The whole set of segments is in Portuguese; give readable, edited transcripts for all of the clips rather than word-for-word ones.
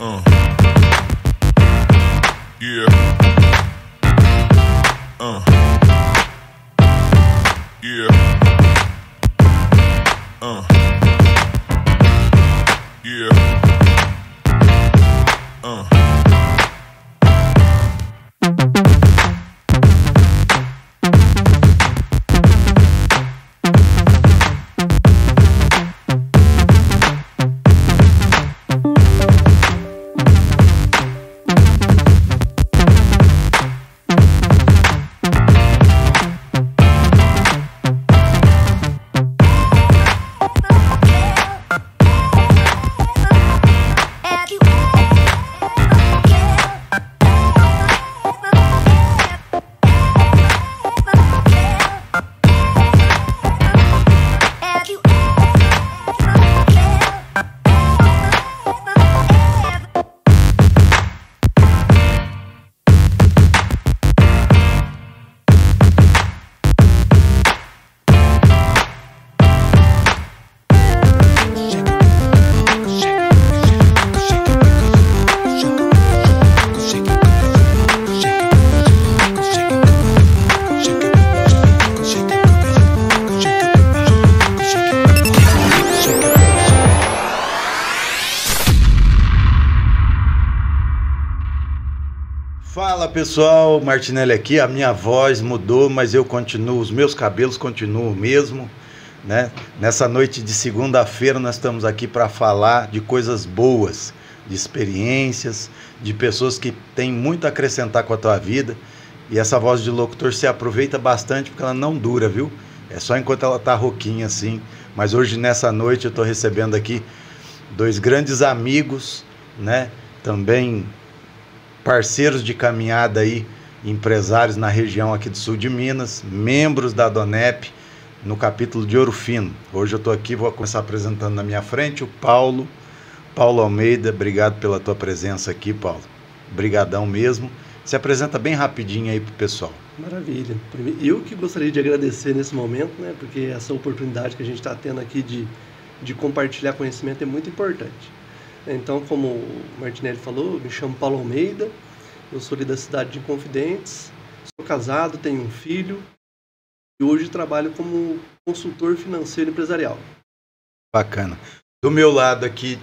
Yeah. Yeah. Yeah. Fala pessoal, Martinelli aqui. A minha voz mudou, mas eu continuo, os meus cabelos continuam o mesmo, né? Nessa noite de segunda-feira nós estamos aqui para falar de coisas boas, de experiências, de pessoas que têm muito a acrescentar com a tua vida. E essa voz de locutor se aproveita bastante porque ela não dura, viu? É só enquanto ela tá rouquinha assim. Mas hoje nessa noite eu estou recebendo aqui dois grandes amigos, né? Também parceiros de caminhada aí, empresários na região aqui do sul de Minas, membros da Donep no capítulo de Ouro Fino. Hoje eu estou aqui, vou começar apresentando na minha frente o Paulo Almeida. Obrigado pela tua presença aqui, Paulo. Obrigadão mesmo. Se apresenta bem rapidinho aí pro pessoal. Maravilha. Eu que gostaria de agradecer nesse momento, né? Porque essa oportunidade que a gente está tendo aqui de compartilhar conhecimento é muito importante. Então, como o Martinelli falou, me chamo Paulo Almeida, eu sou ali da cidade de Inconfidentes, sou casado, tenho um filho e hoje trabalho como consultor financeiro empresarial. Bacana. Do meu lado aqui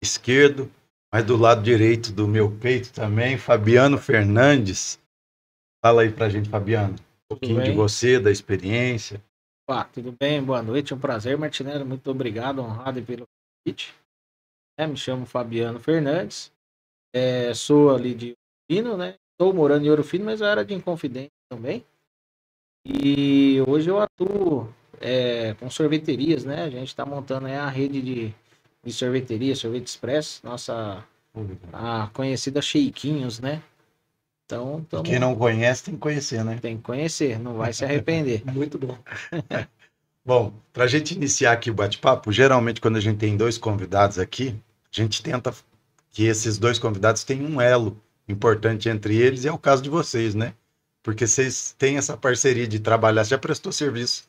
esquerdo, mas do lado direito do meu peito também, Fabiano Fernandes. Fala aí pra gente, Fabiano, um pouquinho de você, da experiência. Tudo bem? Boa noite, é um prazer, Martinelli, muito obrigado, honrado pelo convite. Me chamo Fabiano Fernandes, sou ali de Ouro Fino, né? Estou morando em Ouro Fino, mas eu era de Inconfidente também. E hoje eu atuo com sorveterias, né? A gente está montando a rede de sorveteria, Sorvete Express, a conhecida Sheikinhos, né? Então, quem não conhece tem que conhecer, né? Tem que conhecer, não vai se arrepender. Muito bom. Bom, para a gente iniciar aqui o bate-papo, geralmente quando a gente tem dois convidados aqui, a gente tenta que esses dois convidados tenham um elo importante entre eles, e é o caso de vocês, né? Porque vocês têm essa parceria de trabalhar, você já prestou serviço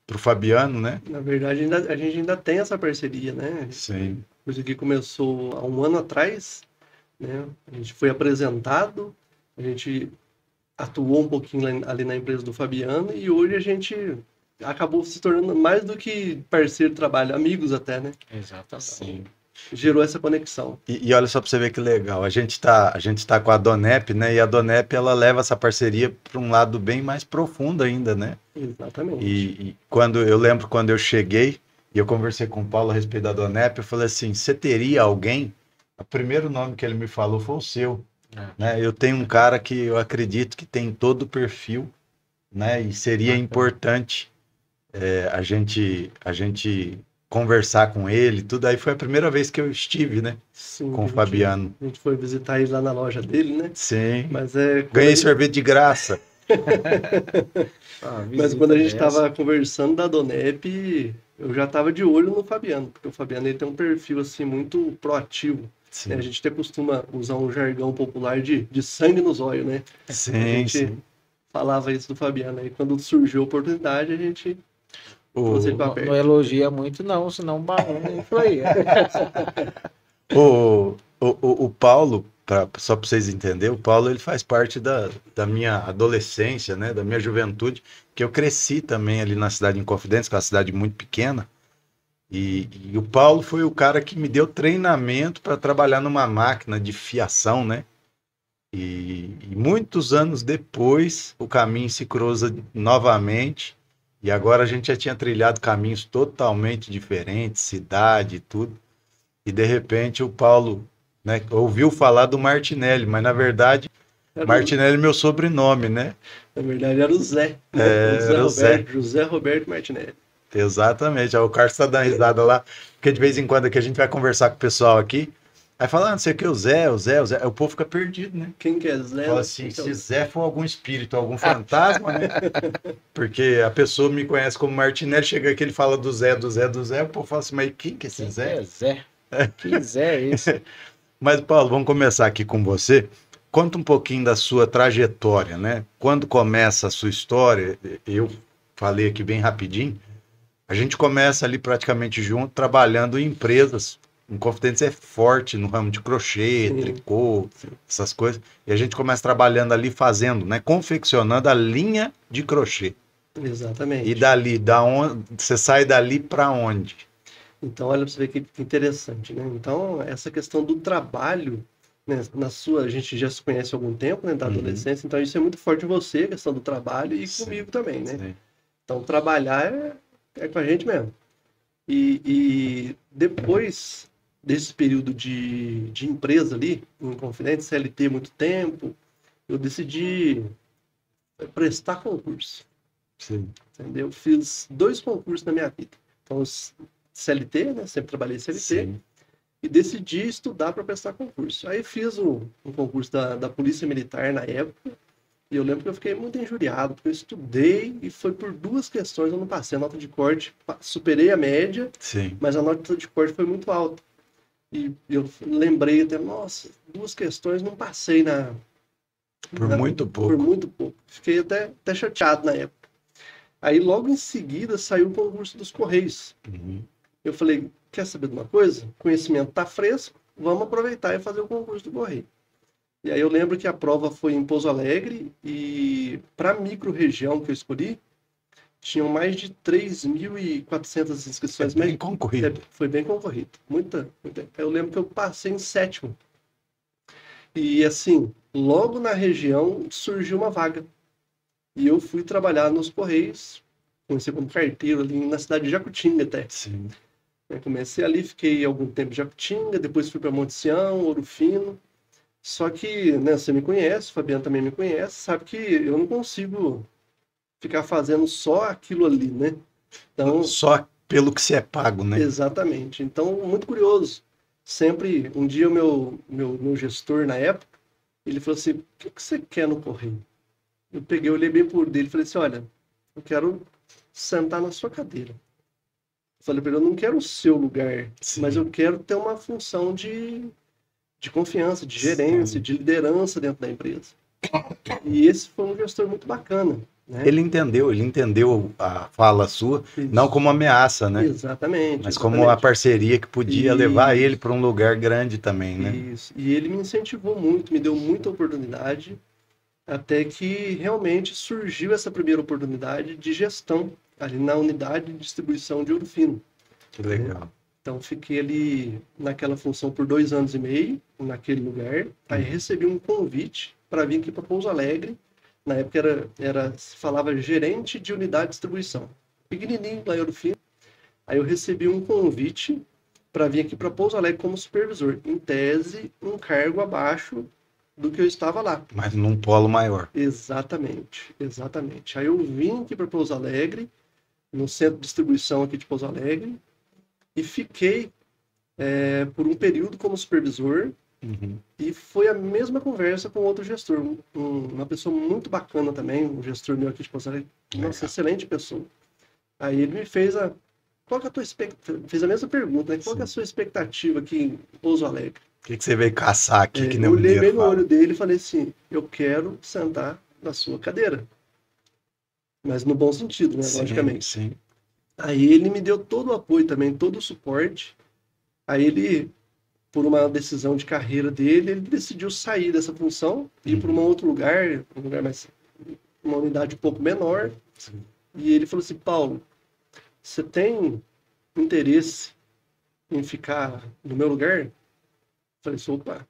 para o Fabiano, né? Na verdade, a gente ainda tem essa parceria, né? Sim. Coisa que começou há um ano atrás, né? A gente foi apresentado, a gente atuou um pouquinho ali na empresa do Fabiano e hoje a gente acabou se tornando mais do que parceiro de trabalho, amigos até, né? Exatamente. Sim. Gerou essa conexão. E olha só para você ver que legal, a gente tá com a Donep, né? E a Donep, ela leva essa parceria para um lado bem mais profundo ainda, né? Exatamente. E eu lembro quando eu cheguei e eu conversei com o Paulo a respeito da Donep, eu falei assim, você teria alguém? O primeiro nome que ele me falou foi o seu, né? Eu tenho um cara que eu acredito que tem todo o perfil, né? E seria importante a gente conversar com ele, tudo. Aí foi a primeira vez que eu estive, né? Sim, com o Fabiano. A gente foi visitar ele lá na loja dele, né? Sim. Mas ganhei sorvete de graça. Mas quando a gente estava conversando da Donep, eu já estava de olho no Fabiano, porque o Fabiano ele tem um perfil assim muito proativo. Né? A gente até costuma usar um jargão popular de sangue nos olhos, né? Sim, a gente falava isso do Fabiano. Aí quando surgiu a oportunidade, a gente não elogia muito não, senão barulho influía. O Paulo, só para vocês entenderem, o Paulo ele faz parte da minha adolescência, né, da minha juventude, que eu cresci também ali na cidade de Inconfidência, que é uma cidade muito pequena, e o Paulo foi o cara que me deu treinamento para trabalhar numa máquina de fiação, né? E muitos anos depois o caminho se cruza novamente, e agora a gente já tinha trilhado caminhos totalmente diferentes, cidade e tudo. E de repente o Paulo, né, ouviu falar do Martinelli, mas na verdade Martinelli é meu sobrenome, né? Na verdade era o Zé, né? Era o Zé. José Roberto Martinelli. Exatamente. Aí o Carlos está dando risada lá, porque de vez em quando aqui a gente vai conversar com o pessoal aqui, aí fala, não sei o que, o Zé. Aí o povo fica perdido, né? Quem que é Zé? Fala assim, se Zé for algum espírito, algum fantasma, né? Porque a pessoa me conhece como Martinelli, chega aqui, ele fala do Zé, o povo fala assim, mas quem que é esse Zé? Quem é Zé? Que Zé é esse? Mas, Paulo, vamos começar aqui com você. Conta um pouquinho da sua trajetória, né? Quando começa a sua história, eu falei aqui bem rapidinho, a gente começa ali praticamente junto, trabalhando em empresas. Inconfidência é forte no ramo de crochê, Sim. tricô, essas coisas. E a gente começa trabalhando ali, fazendo, né? Confeccionando a linha de crochê. Exatamente. E dali, você sai dali para onde? Então, olha para você ver que interessante, né? Então, essa questão do trabalho, né, a gente já se conhece há algum tempo, né, da adolescência, então isso é muito forte em você, a questão do trabalho, e comigo também, né? Sim. Então, trabalhar é com a gente mesmo. E depois desse período de empresa ali, em Confidente, CLT muito tempo, eu decidi prestar concurso. Sim. Entendeu? Fiz 2 concursos na minha vida. Então, CLT, né? Sempre trabalhei CLT. Sim. E decidi estudar para prestar concurso. Aí fiz um concurso da Polícia Militar na época. E eu lembro que eu fiquei muito injuriado, porque eu estudei e foi por 2 questões eu não passei. A nota de corte, superei a média, Sim. mas a nota de corte foi muito alta. E eu lembrei até, nossa, 2 questões não passei Muito pouco. Por muito pouco. Fiquei até chateado na época. Aí logo em seguida saiu o concurso dos Correios. Eu falei, quer saber de uma coisa? Conhecimento tá fresco, vamos aproveitar e fazer o concurso do Correio. E aí eu lembro que a prova foi em Pouso Alegre e para a micro-região que eu escolhi, tinham mais de 3.400 inscrições. Bem concorrido. Foi bem concorrido. Muita. Eu lembro que eu passei em 7º. E assim, logo na região surgiu uma vaga. E eu fui trabalhar nos Correios, comecei como carteiro ali na cidade de Jacutinga até. Sim. Eu comecei ali, fiquei algum tempo em Jacutinga, depois fui para Monte Sião, Ouro Fino. Só que, né, você me conhece, o Fabiano também me conhece, sabe que eu não consigo ficar fazendo só aquilo ali, né? Então, só pelo que você é pago, né? Exatamente. Então, muito curioso. Sempre, um dia o meu gestor na época, ele falou assim, o que você quer no Correio? Eu peguei, olhei bem por dele e falei assim, olha, eu quero sentar na sua cadeira. Eu falei para ele, eu não quero o seu lugar, Sim. mas eu quero ter uma função de confiança, de gerência, de liderança dentro da empresa. E esse foi um gestor muito bacana. Né? Ele entendeu a fala sua, Isso. não como ameaça, né? Exatamente. Mas como uma parceria que podia levar ele para um lugar grande também, né? Isso. E ele me incentivou muito, me deu muita oportunidade, até que realmente surgiu essa primeira oportunidade de gestão ali na unidade de distribuição de Ouro Fino. Que legal. Então fiquei ali naquela função por 2 anos e meio, naquele lugar. Aí recebi um convite para vir aqui para Pouso Alegre. Na época se falava gerente de unidade de distribuição. Pequenininho lá em Ouro Fino. Aí eu recebi um convite para vir aqui para Pouso Alegre como supervisor. Em tese, um cargo abaixo do que eu estava lá. Mas num polo maior. Exatamente. Aí eu vim aqui para Pouso Alegre, no centro de distribuição aqui de Pouso Alegre, e fiquei por um período como supervisor. E foi a mesma conversa com outro gestor, uma pessoa muito bacana também, um gestor meu aqui de Pouso Alegre, nossa, excelente pessoa. Aí ele me fez qual que é a tua expectativa? Fez a mesma pergunta, né? Qual que é a sua expectativa aqui em Pouso Alegre? O que você veio caçar aqui que nem eu olhei bem no olho dele e falei assim, eu quero sentar na sua cadeira. Mas no bom sentido, né? Logicamente. Sim. Aí ele me deu todo o apoio também, todo o suporte. Aí ele por uma decisão de carreira dele, ele decidiu sair dessa função e ir para um outro lugar, uma unidade um pouco menor. E ele falou assim, Paulo, você tem interesse em ficar no meu lugar? Eu falei, opa.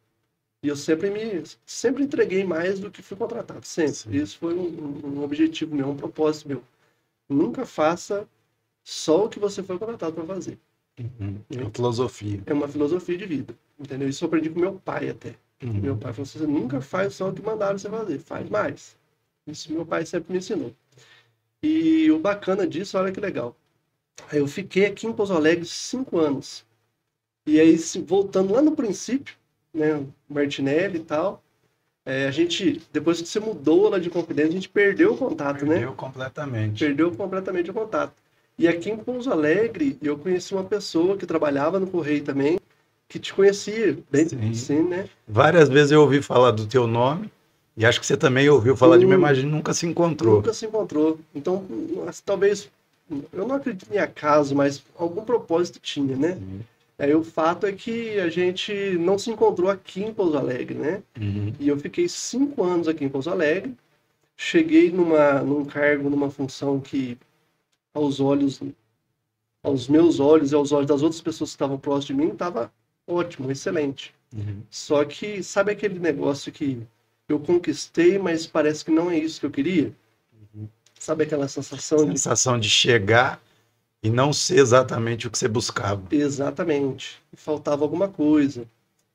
E eu sempre entreguei mais do que fui contratado, sempre. Sim. Isso foi um objetivo meu, um propósito meu. Nunca faça só o que você foi contratado para fazer. É uma filosofia. É uma filosofia de vida, entendeu? Isso eu aprendi com meu pai até. Meu pai falou assim, você nunca faz só o que mandaram você fazer, faz mais. Isso meu pai sempre me ensinou. E o bacana disso, olha que legal. Aí eu fiquei aqui em Pouso Alegre 5 anos. E aí, voltando lá no princípio, né, Martinelli e tal, a gente, depois que você mudou lá de Confidência, a gente perdeu o contato, né? Perdeu completamente. Perdeu completamente o contato. E aqui em Pouso Alegre, eu conheci uma pessoa que trabalhava no Correio também, que te conhecia bem, sim, né? Várias vezes eu ouvi falar do teu nome, e acho que você também ouviu falar de mim, mas a gente nunca se encontrou. Nunca se encontrou. Então, talvez, eu não acredito em acaso, mas algum propósito tinha, né? Aí o fato é que a gente não se encontrou aqui em Pouso Alegre, né? E eu fiquei 5 anos aqui em Pouso Alegre, cheguei num cargo, numa função que, aos meus olhos e aos olhos das outras pessoas que estavam próximas de mim, estava ótimo, excelente. Só que, sabe aquele negócio que eu conquistei, mas parece que não é isso que eu queria? Sabe aquela sensação de chegar e não ser exatamente o que você buscava. Exatamente. Faltava alguma coisa.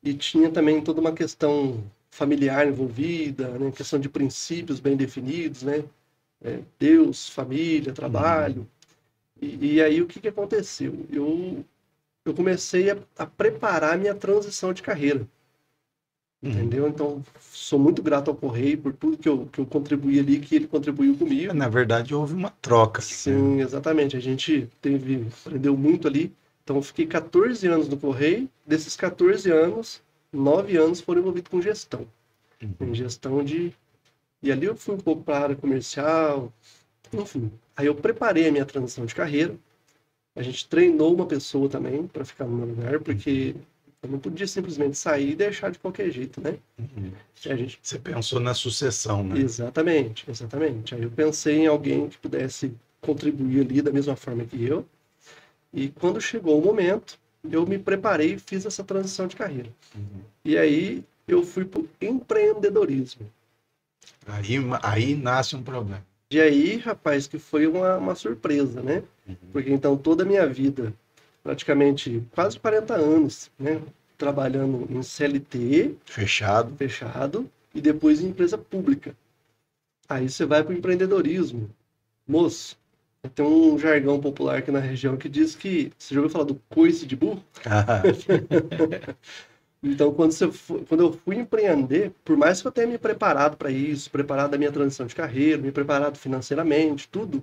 E tinha também toda uma questão familiar envolvida, né? Questão de princípios bem definidos, né? Deus, família, trabalho. E aí o que aconteceu? Eu comecei a preparar a minha transição de carreira. Entendeu? Então, sou muito grato ao Correio por tudo que eu contribuí ali, que ele contribuiu comigo. Na verdade, houve uma troca. Sim, né? Exatamente. A gente aprendeu muito ali. Então, eu fiquei 14 anos no Correio. Desses 14 anos, 9 anos foram envolvidos com gestão. Em gestão de... E ali eu fui um pouco para a área comercial, enfim. Aí eu preparei a minha transição de carreira. A gente treinou uma pessoa também para ficar no meu lugar, porque... eu não podia simplesmente sair e deixar de qualquer jeito, né? Você pensou na sucessão, né? Exatamente. Aí eu pensei em alguém que pudesse contribuir ali da mesma forma que eu. E quando chegou o momento, eu me preparei e fiz essa transição de carreira. E aí eu fui para o empreendedorismo. Aí nasce um problema. E aí, rapaz, que foi uma surpresa, né? Porque então toda a minha vida... praticamente quase 40 anos, né? Trabalhando em CLT. Fechado. E depois em empresa pública. Aí você vai para o empreendedorismo. Moço, tem um jargão popular aqui na região que diz que... Você já ouviu falar do coice de burro? Então, quando eu fui empreender, por mais que eu tenha me preparado para isso, preparado a minha transição de carreira, me preparado financeiramente, tudo,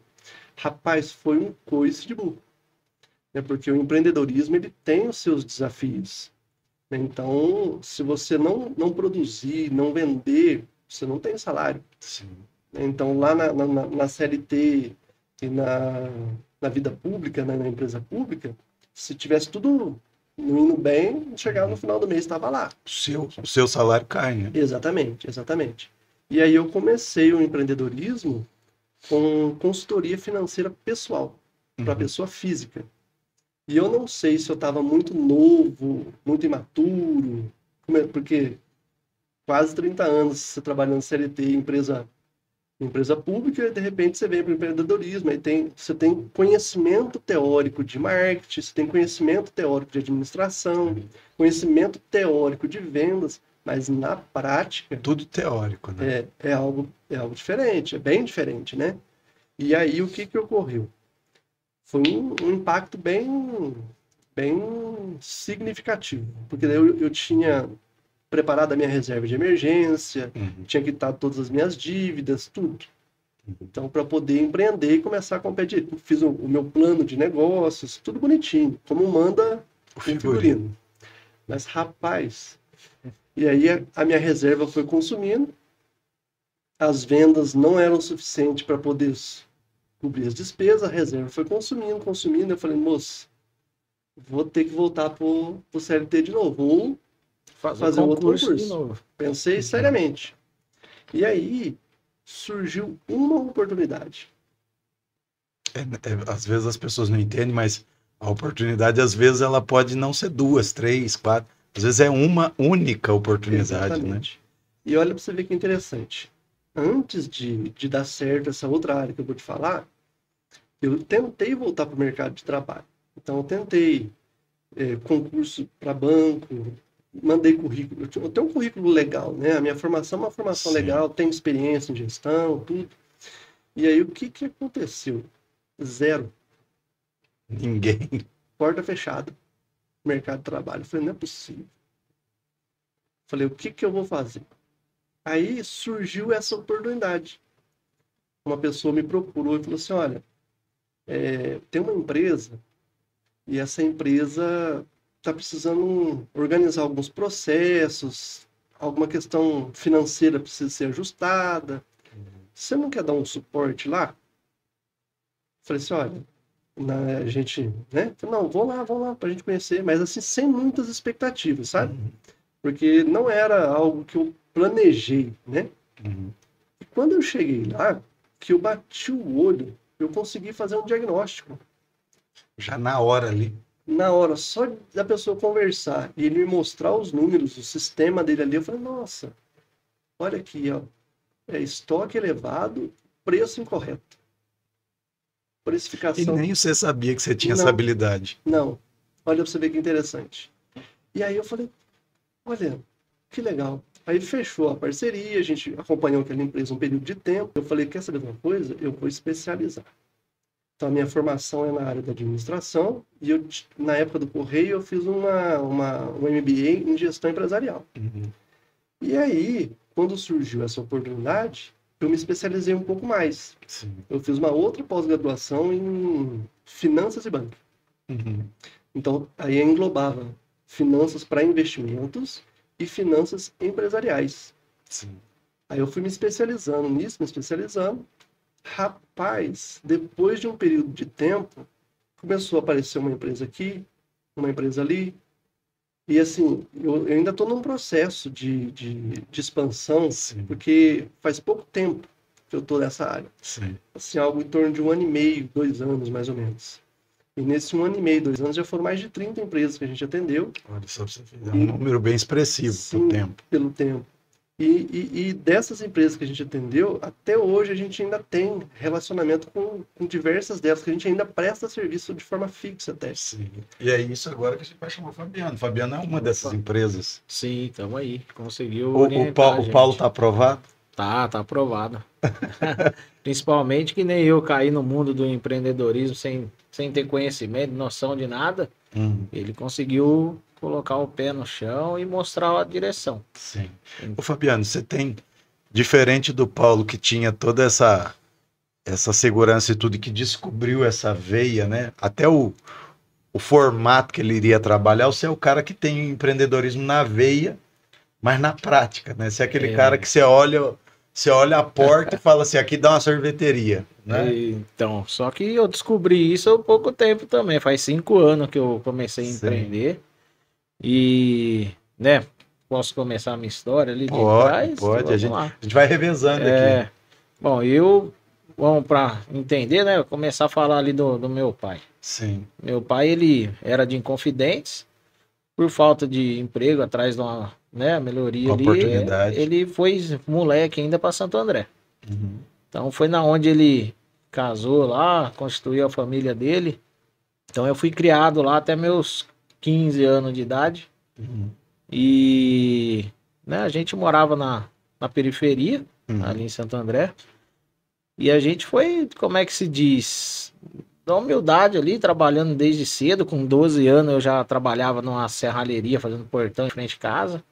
rapaz, foi um coice de burro. Porque o empreendedorismo ele tem os seus desafios. Então, se você não produzir, não vender, você não tem salário. Sim. Então, lá na CLT e na vida pública, né, na empresa pública, se tivesse tudo indo bem, chegava no final do mês, estava lá. O seu salário cai, né? Exatamente. E aí eu comecei o empreendedorismo com consultoria financeira pessoal, para pessoa física. E eu não sei se eu estava muito novo, muito imaturo, porque quase 30 anos você trabalhando em CLT, empresa pública, e de repente você vem para o empreendedorismo, aí você tem conhecimento teórico de marketing, você tem conhecimento teórico de administração, conhecimento teórico de vendas, mas na prática... tudo teórico, né? É algo diferente, é bem diferente, né? E aí o que ocorreu? Foi um impacto bem significativo, porque eu tinha preparado a minha reserva de emergência, tinha quitado todas as minhas dívidas, tudo. Então, para poder empreender e começar a competir, fiz o meu plano de negócios, tudo bonitinho, como manda o figurino. Mas, rapaz, e aí a minha reserva foi consumindo, as vendas não eram suficientes para poder cobrir as despesas, a reserva foi consumindo. Eu falei, moço, vou ter que voltar pro CLT de novo, ou fazer outro concurso de novo. Pensei seriamente. E aí surgiu uma oportunidade. Às vezes as pessoas não entendem, mas a oportunidade, às vezes, ela pode não ser 2, 3, 4. Às vezes é uma única oportunidade. Exatamente. Né? E olha para você ver que interessante. Antes de dar certo essa outra área que eu vou te falar, eu tentei voltar para o mercado de trabalho. Então, eu tentei concurso para banco, mandei currículo. Eu tenho um currículo legal, né? A minha formação é uma formação legal, tenho experiência em gestão, tudo. E aí, o que aconteceu? Zero. Ninguém. Porta fechada. Mercado de trabalho. Eu falei, não é possível. Falei, o que eu vou fazer? Aí surgiu essa oportunidade. Uma pessoa me procurou e falou assim, olha, tem uma empresa e essa empresa está precisando organizar alguns processos, alguma questão financeira precisa ser ajustada. Você não quer dar um suporte lá? Falei assim, olha, a gente, né? Falei, não, vou lá, para a gente conhecer, mas assim, sem muitas expectativas, sabe? Porque não era algo que eu planejei, né? E quando eu cheguei lá, que eu bati o olho, eu consegui fazer um diagnóstico. Já na hora ali. Na hora, só da pessoa conversar e ele me mostrar os números, o sistema dele ali, eu falei, nossa, olha aqui, ó, estoque elevado, preço incorreto. Precificação... E nem você sabia que você tinha essa habilidade. Não, olha pra você ver que interessante. E aí eu falei, olha, que legal. Aí fechou a parceria, a gente acompanhou aquela empresa um período de tempo. Eu falei, quer saber de uma coisa? Eu vou especializar. Então, a minha formação é na área da administração e eu, na época do Correio, eu fiz um MBA em gestão empresarial. E aí, quando surgiu essa oportunidade, eu me especializei um pouco mais. Sim. Eu fiz uma outra pós-graduação em finanças e banco. Então, aí englobava finanças para investimentos e finanças empresariais. Sim. Aí eu fui me especializando nisso, me especializando. Rapaz, depois de um período de tempo, começou a aparecer uma empresa aqui, uma empresa ali. E assim, eu ainda estou num processo de expansão, porque faz pouco tempo que eu estou nessa área. Sim. Assim, algo em torno de 1 ano e meio, 2 anos, mais ou menos. E nesse 1 ano e meio, 2 anos, já foram mais de 30 empresas que a gente atendeu. Olha só, você fez um número bem expressivo pelo tempo. Pelo tempo. E dessas empresas que a gente atendeu, até hoje a gente ainda tem relacionamento com diversas delas, que a gente ainda presta serviço de forma fixa até. Sim. E é isso agora que a gente vai chamar o Fabiano. Fabiano é uma dessas empresas. Sim, estamos aí. Conseguiu o Paulo está aprovado? Tá aprovado. Principalmente que nem eu caí no mundo do empreendedorismo sem ter conhecimento, noção de nada. Ele conseguiu colocar o pé no chão e mostrar a direção. Sim. Ô Fabiano, você tem, diferente do Paulo que tinha toda essa segurança e tudo, que descobriu essa veia, né? Até o formato que ele iria trabalhar, você é o cara que tem empreendedorismo na veia, mas na prática, né? Você é aquele cara que você olha a porta e fala assim, aqui dá uma sorveteria, né? Então, só que eu descobri isso há pouco tempo também, faz 5 anos que eu comecei a empreender. E, né, posso começar a minha história ali de trás? Pode, a gente vai revezando aqui. Bom, vamos para entender, né, começar a falar ali do meu pai. Sim. Meu pai, ele era de Inconfidentes, por falta de emprego, atrás de uma melhoria ali, oportunidade. Ele foi moleque ainda para Santo André. Então foi na onde ele casou lá, constituiu a família dele. Então eu fui criado lá até meus 15 anos de idade. E a gente morava na periferia, ali em Santo André. E a gente foi, como é que se diz, da humildade ali, trabalhando desde cedo. Com 12 anos eu já trabalhava numa serralheria, fazendo portão em frente de casa.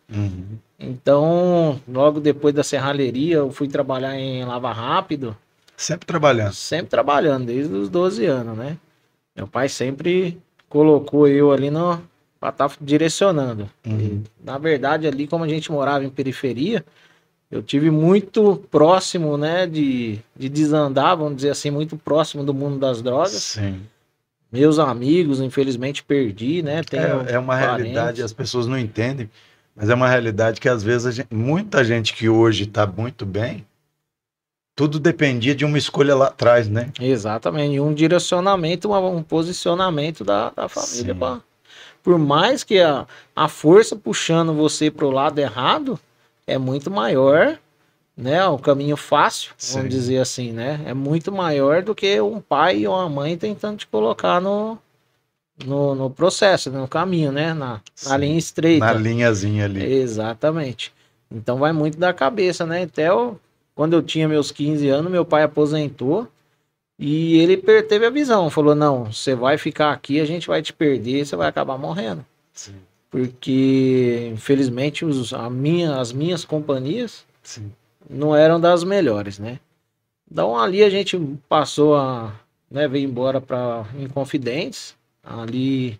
Então, logo depois da serralheria, eu fui trabalhar em Lava Rápido. Sempre trabalhando? Sempre trabalhando, desde os 12 anos, né? Meu pai sempre colocou eu ali para estar direcionando. E, na verdade, ali, como a gente morava em periferia, eu tive muito próximo, né, de desandar, vamos dizer assim, muito próximo do mundo das drogas. Sim. Meus amigos, infelizmente, perdi, né? Tenho É uma realidade, parentes. as pessoas não entendem, mas é uma realidade que às vezes muita gente que hoje está muito bem, tudo dependia de uma escolha lá atrás, né? Exatamente. E um direcionamento, um posicionamento da família. Sim. Por mais que a força puxando você para o lado errado é muito maior, né? O caminho fácil, vamos Sim. dizer assim, né? É muito maior do que um pai ou uma mãe tentando te colocar no processo, no caminho, né? Na Sim. linha estreita. Na linhazinha ali. Exatamente. Então vai muito da cabeça, né? Até quando eu tinha meus 15 anos, meu pai aposentou e ele teve a visão. Falou, não, você vai ficar aqui, a gente vai te perder, você vai acabar morrendo. Sim. Porque, infelizmente, as minhas companhias Sim. não eram das melhores, né? Então ali a gente passou né, veio embora para Inconfidentes. Ali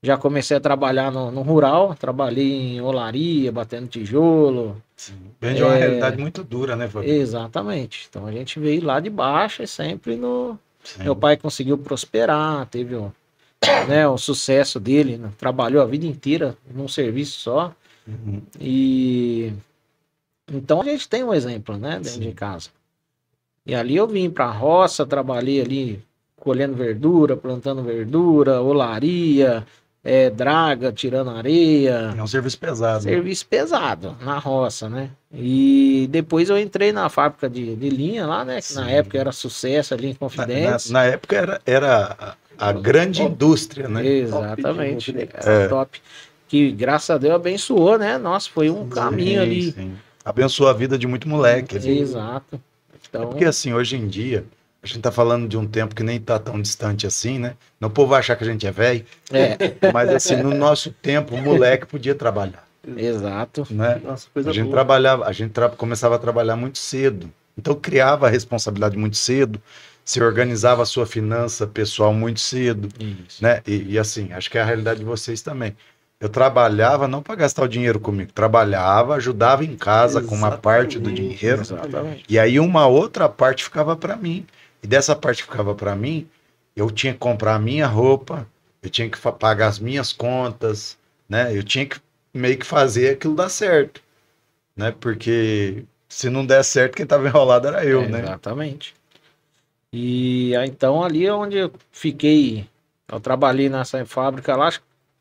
já comecei a trabalhar no rural, trabalhei em olaria, batendo tijolo. Sim. Vem de uma realidade muito dura, né, Fabio? Exatamente. Então a gente veio lá de baixo e sempre Sim. Meu pai conseguiu prosperar, teve né, o sucesso dele, né? Trabalhou a vida inteira num serviço só. Uhum. E então a gente tem um exemplo, né, dentro de casa. E ali eu vim para a roça, trabalhei ali colhendo verdura, plantando verdura, olaria, draga, tirando areia. É um serviço pesado. Serviço pesado na roça, né? E depois eu entrei na fábrica de linha lá, né? Que Sim. na época era sucesso ali em Confidentes. Na época era a grande indústria, né? Exatamente. Era top. Que graças a Deus abençoou, né? Nossa, foi um caminho ali. Sim. Abençoou a vida de muito moleque. Exato. Então... porque assim, hoje em dia, a gente tá falando de um tempo que nem tá tão distante assim, né? Não, o povo vai achar que a gente é velho. Mas assim, no nosso tempo, o moleque podia trabalhar. Exato. Né? Nossa, coisa a gente boa. trabalhava, começava a trabalhar muito cedo. Então criava a responsabilidade muito cedo, se organizava a sua finança pessoal muito cedo. Isso. Né? E assim, acho que é a realidade de vocês também. Eu trabalhava não para gastar o dinheiro comigo, trabalhava, ajudava em casa com uma parte do dinheiro. Exatamente. E aí uma outra parte ficava para mim. E dessa parte que ficava para mim, eu tinha que comprar a minha roupa, eu tinha que pagar as minhas contas, né? Eu tinha que meio que fazer aquilo dar certo, né? Porque se não der certo, quem estava enrolado era eu, né? Exatamente. E então ali é onde eu fiquei, eu trabalhei nessa fábrica lá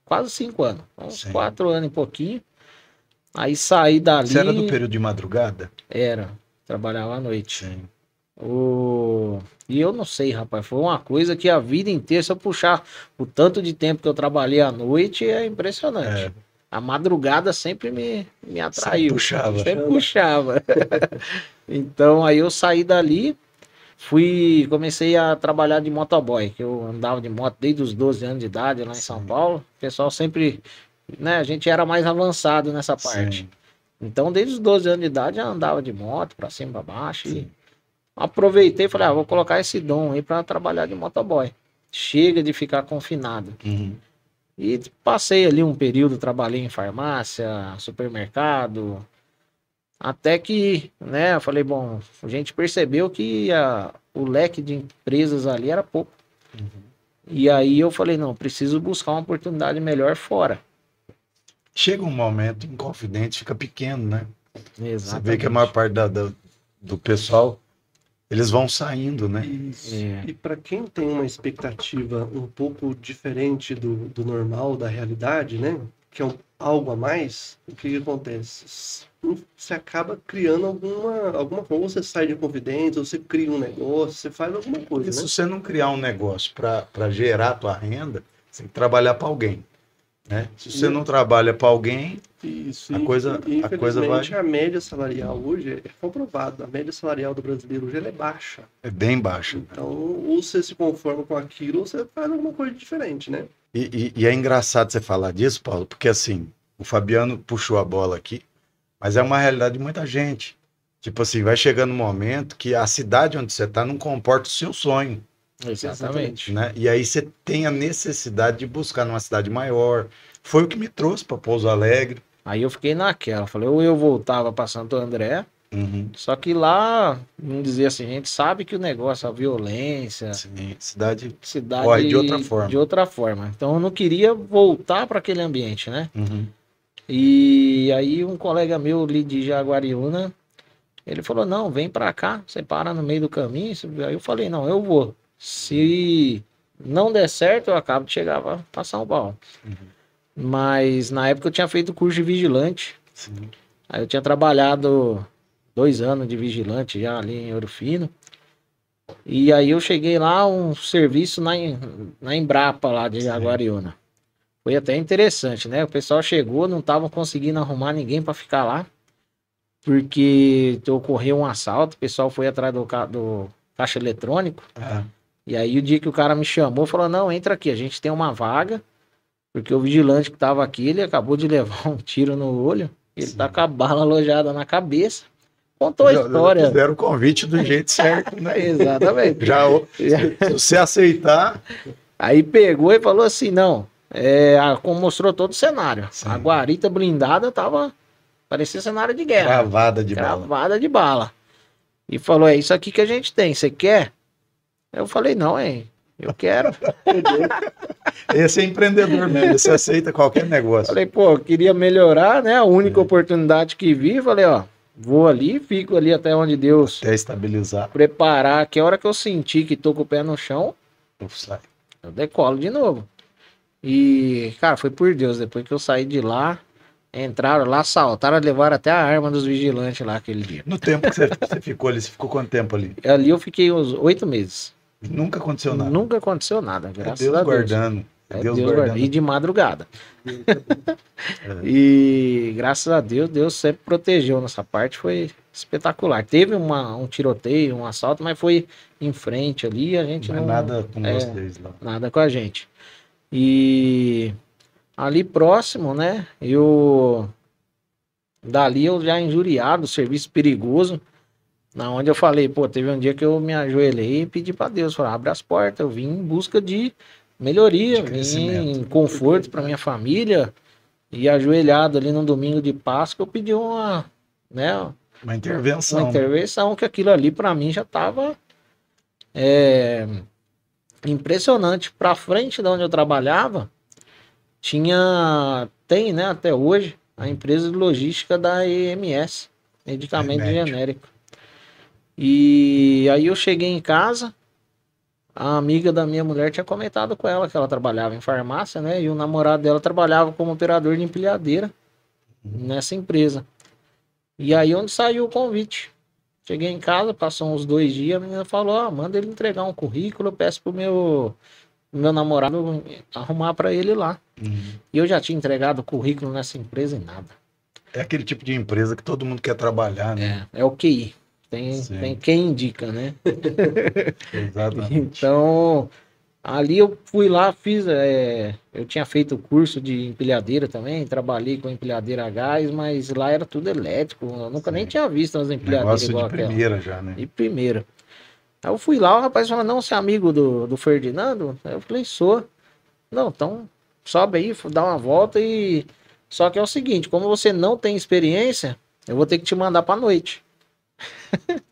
quase 5 anos, uns 4 anos e pouquinho. Aí saí dali... Você era do período de madrugada? Era, trabalhava à noite. Sim. E eu não sei, rapaz, foi uma coisa que a vida inteira, se eu puxar o tanto de tempo que eu trabalhei à noite, é impressionante. A madrugada sempre me atraiu. Sempre puxava. Então aí eu saí dali, comecei a trabalhar de motoboy, que eu andava de moto desde os 12 anos de idade lá em São Paulo. O pessoal sempre, né, a gente era mais avançado nessa parte. Sim. Então desde os 12 anos de idade já andava de moto pra cima, pra baixo. E aproveitei e falei, vou colocar esse dom aí pra trabalhar de motoboy. Chega de ficar confinado. Uhum. E passei ali um período, trabalhei em farmácia, supermercado, até que, né, eu falei, bom, a gente percebeu que o leque de empresas ali era pouco. Uhum. E aí eu falei, não, preciso buscar uma oportunidade melhor fora. Chega um momento, Inconfidente fica pequeno, né? Exatamente. Você vê que a maior parte do pessoal, eles vão saindo, né? Isso. E para quem tem uma expectativa um pouco diferente do normal, da realidade, né? Que é algo a mais, o que acontece? Você acaba criando alguma coisa, ou você sai de Confidentes, ou você cria um negócio, você faz alguma coisa, E se né? você não criar um negócio para gerar a tua renda, você tem que trabalhar para alguém. Né? Se você não trabalha para alguém, Isso, a coisa vai... a média salarial hoje é comprovado. A média salarial do brasileiro hoje ela é baixa. É bem baixa. Então, ou você se conforma com aquilo, ou você faz alguma coisa diferente, né? E é engraçado você falar disso, Paulo, porque assim, o Fabiano puxou a bola aqui, mas é uma realidade de muita gente. Tipo assim, vai chegando um momento que a cidade onde você está não comporta o seu sonho. Exatamente. Né? E aí você tem a necessidade de buscar numa cidade maior. Foi o que me trouxe para Pouso Alegre. Aí eu fiquei naquela, falei, ou eu voltava para Santo André, Uhum. Só que lá, vamos dizer assim, a gente sabe que o negócio, a violência, Sim, cidade cidade corre de outra forma. de outra forma. Então eu não queria voltar para aquele ambiente, né? Uhum. E aí um colega meu ali de Jaguariúna, ele falou, não, vem para cá, você para no meio do caminho. Aí eu falei, não, eu vou. Se não der certo, eu acabo de chegar para São Paulo. Uhum. Mas na época eu tinha feito curso de vigilante. Sim. Aí eu tinha trabalhado 2 anos de vigilante já ali em Ouro Fino. E aí eu cheguei lá, um serviço na Embrapa lá de Jaguariúna. Foi até interessante, né? O pessoal chegou, não estavam conseguindo arrumar ninguém para ficar lá, porque ocorreu um assalto, o pessoal foi atrás do caixa eletrônico. Ah, E aí o dia que o cara me chamou, falou, não, entra aqui, a gente tem uma vaga, porque o vigilante que estava aqui, ele acabou de levar um tiro no olho, ele sim. tá com a bala alojada na cabeça. Contou a história. Fizeram o convite do jeito certo, né? Exatamente. Já, se você aceitar, Aí pegou e falou assim, não, mostrou todo o cenário. Sim. A guarita blindada tava, parecia cenário de guerra. cravada de bala. Cravada de bala. E falou, é isso aqui que a gente tem, você quer? Eu falei, não, eu quero. Esse é empreendedor mesmo, esse aceita qualquer negócio. Falei, pô, eu queria melhorar, né? A única oportunidade que vi, falei, ó, vou ali, fico ali até onde Deus Até estabilizar, preparar, que a hora que eu senti que tô com o pé no chão, eu saio. eu decolo de novo. E, cara, foi por Deus, depois que eu saí de lá, entraram lá, assaltaram, levaram até a arma dos vigilantes lá aquele dia. No tempo que você ficou ali, você ficou quanto tempo ali? Ali eu fiquei uns 8 meses. Nunca aconteceu nada. Nunca aconteceu nada, É graças Deus a Deus. guardando. É Deus guardando. E de madrugada. E graças a Deus, Deus sempre protegeu nessa parte, foi espetacular. Teve um tiroteio, um assalto, mas foi em frente ali, a gente Mas não... nada com vocês lá. Nada com a gente. E ali próximo, né, dali eu já injuriado, serviço perigoso, na onde eu falei, pô, teve um dia que eu me ajoelhei e pedi para Deus, falei, abre as portas, eu vim em busca de melhoria, De vim em crescimento. conforto para minha família, e ajoelhado ali no domingo de Páscoa, eu pedi uma Uma intervenção. intervenção, que aquilo ali para mim já estava impressionante. Para frente de onde eu trabalhava, tem, né, até hoje, a empresa de logística da EMS, medicamento Remédio. genérico. E aí eu cheguei em casa, a amiga da minha mulher tinha comentado com ela que ela trabalhava em farmácia, né? E o namorado dela trabalhava como operador de empilhadeira nessa empresa. E aí onde saiu o convite. Cheguei em casa, passou uns 2 dias, a menina falou, ó, manda ele entregar um currículo, eu peço pro meu namorado arrumar para ele lá. E eu já tinha entregado o currículo nessa empresa e nada. É aquele tipo de empresa que todo mundo quer trabalhar, né? É o QI. Sim. Tem quem indica, né? Exatamente. Então, ali eu fui lá, eu tinha feito o curso de empilhadeira também, trabalhei com empilhadeira a gás, mas lá era tudo elétrico, eu nunca nem tinha visto umas empilhadeiras Negócio igual de aquela. primeira já, né? De primeira. Aí eu fui lá, o rapaz falou, não, você é amigo do Ferdinando? Aí eu falei, sou. Não, então sobe aí, dá uma volta e... Só que é o seguinte, como você não tem experiência, eu vou ter que te mandar pra noite.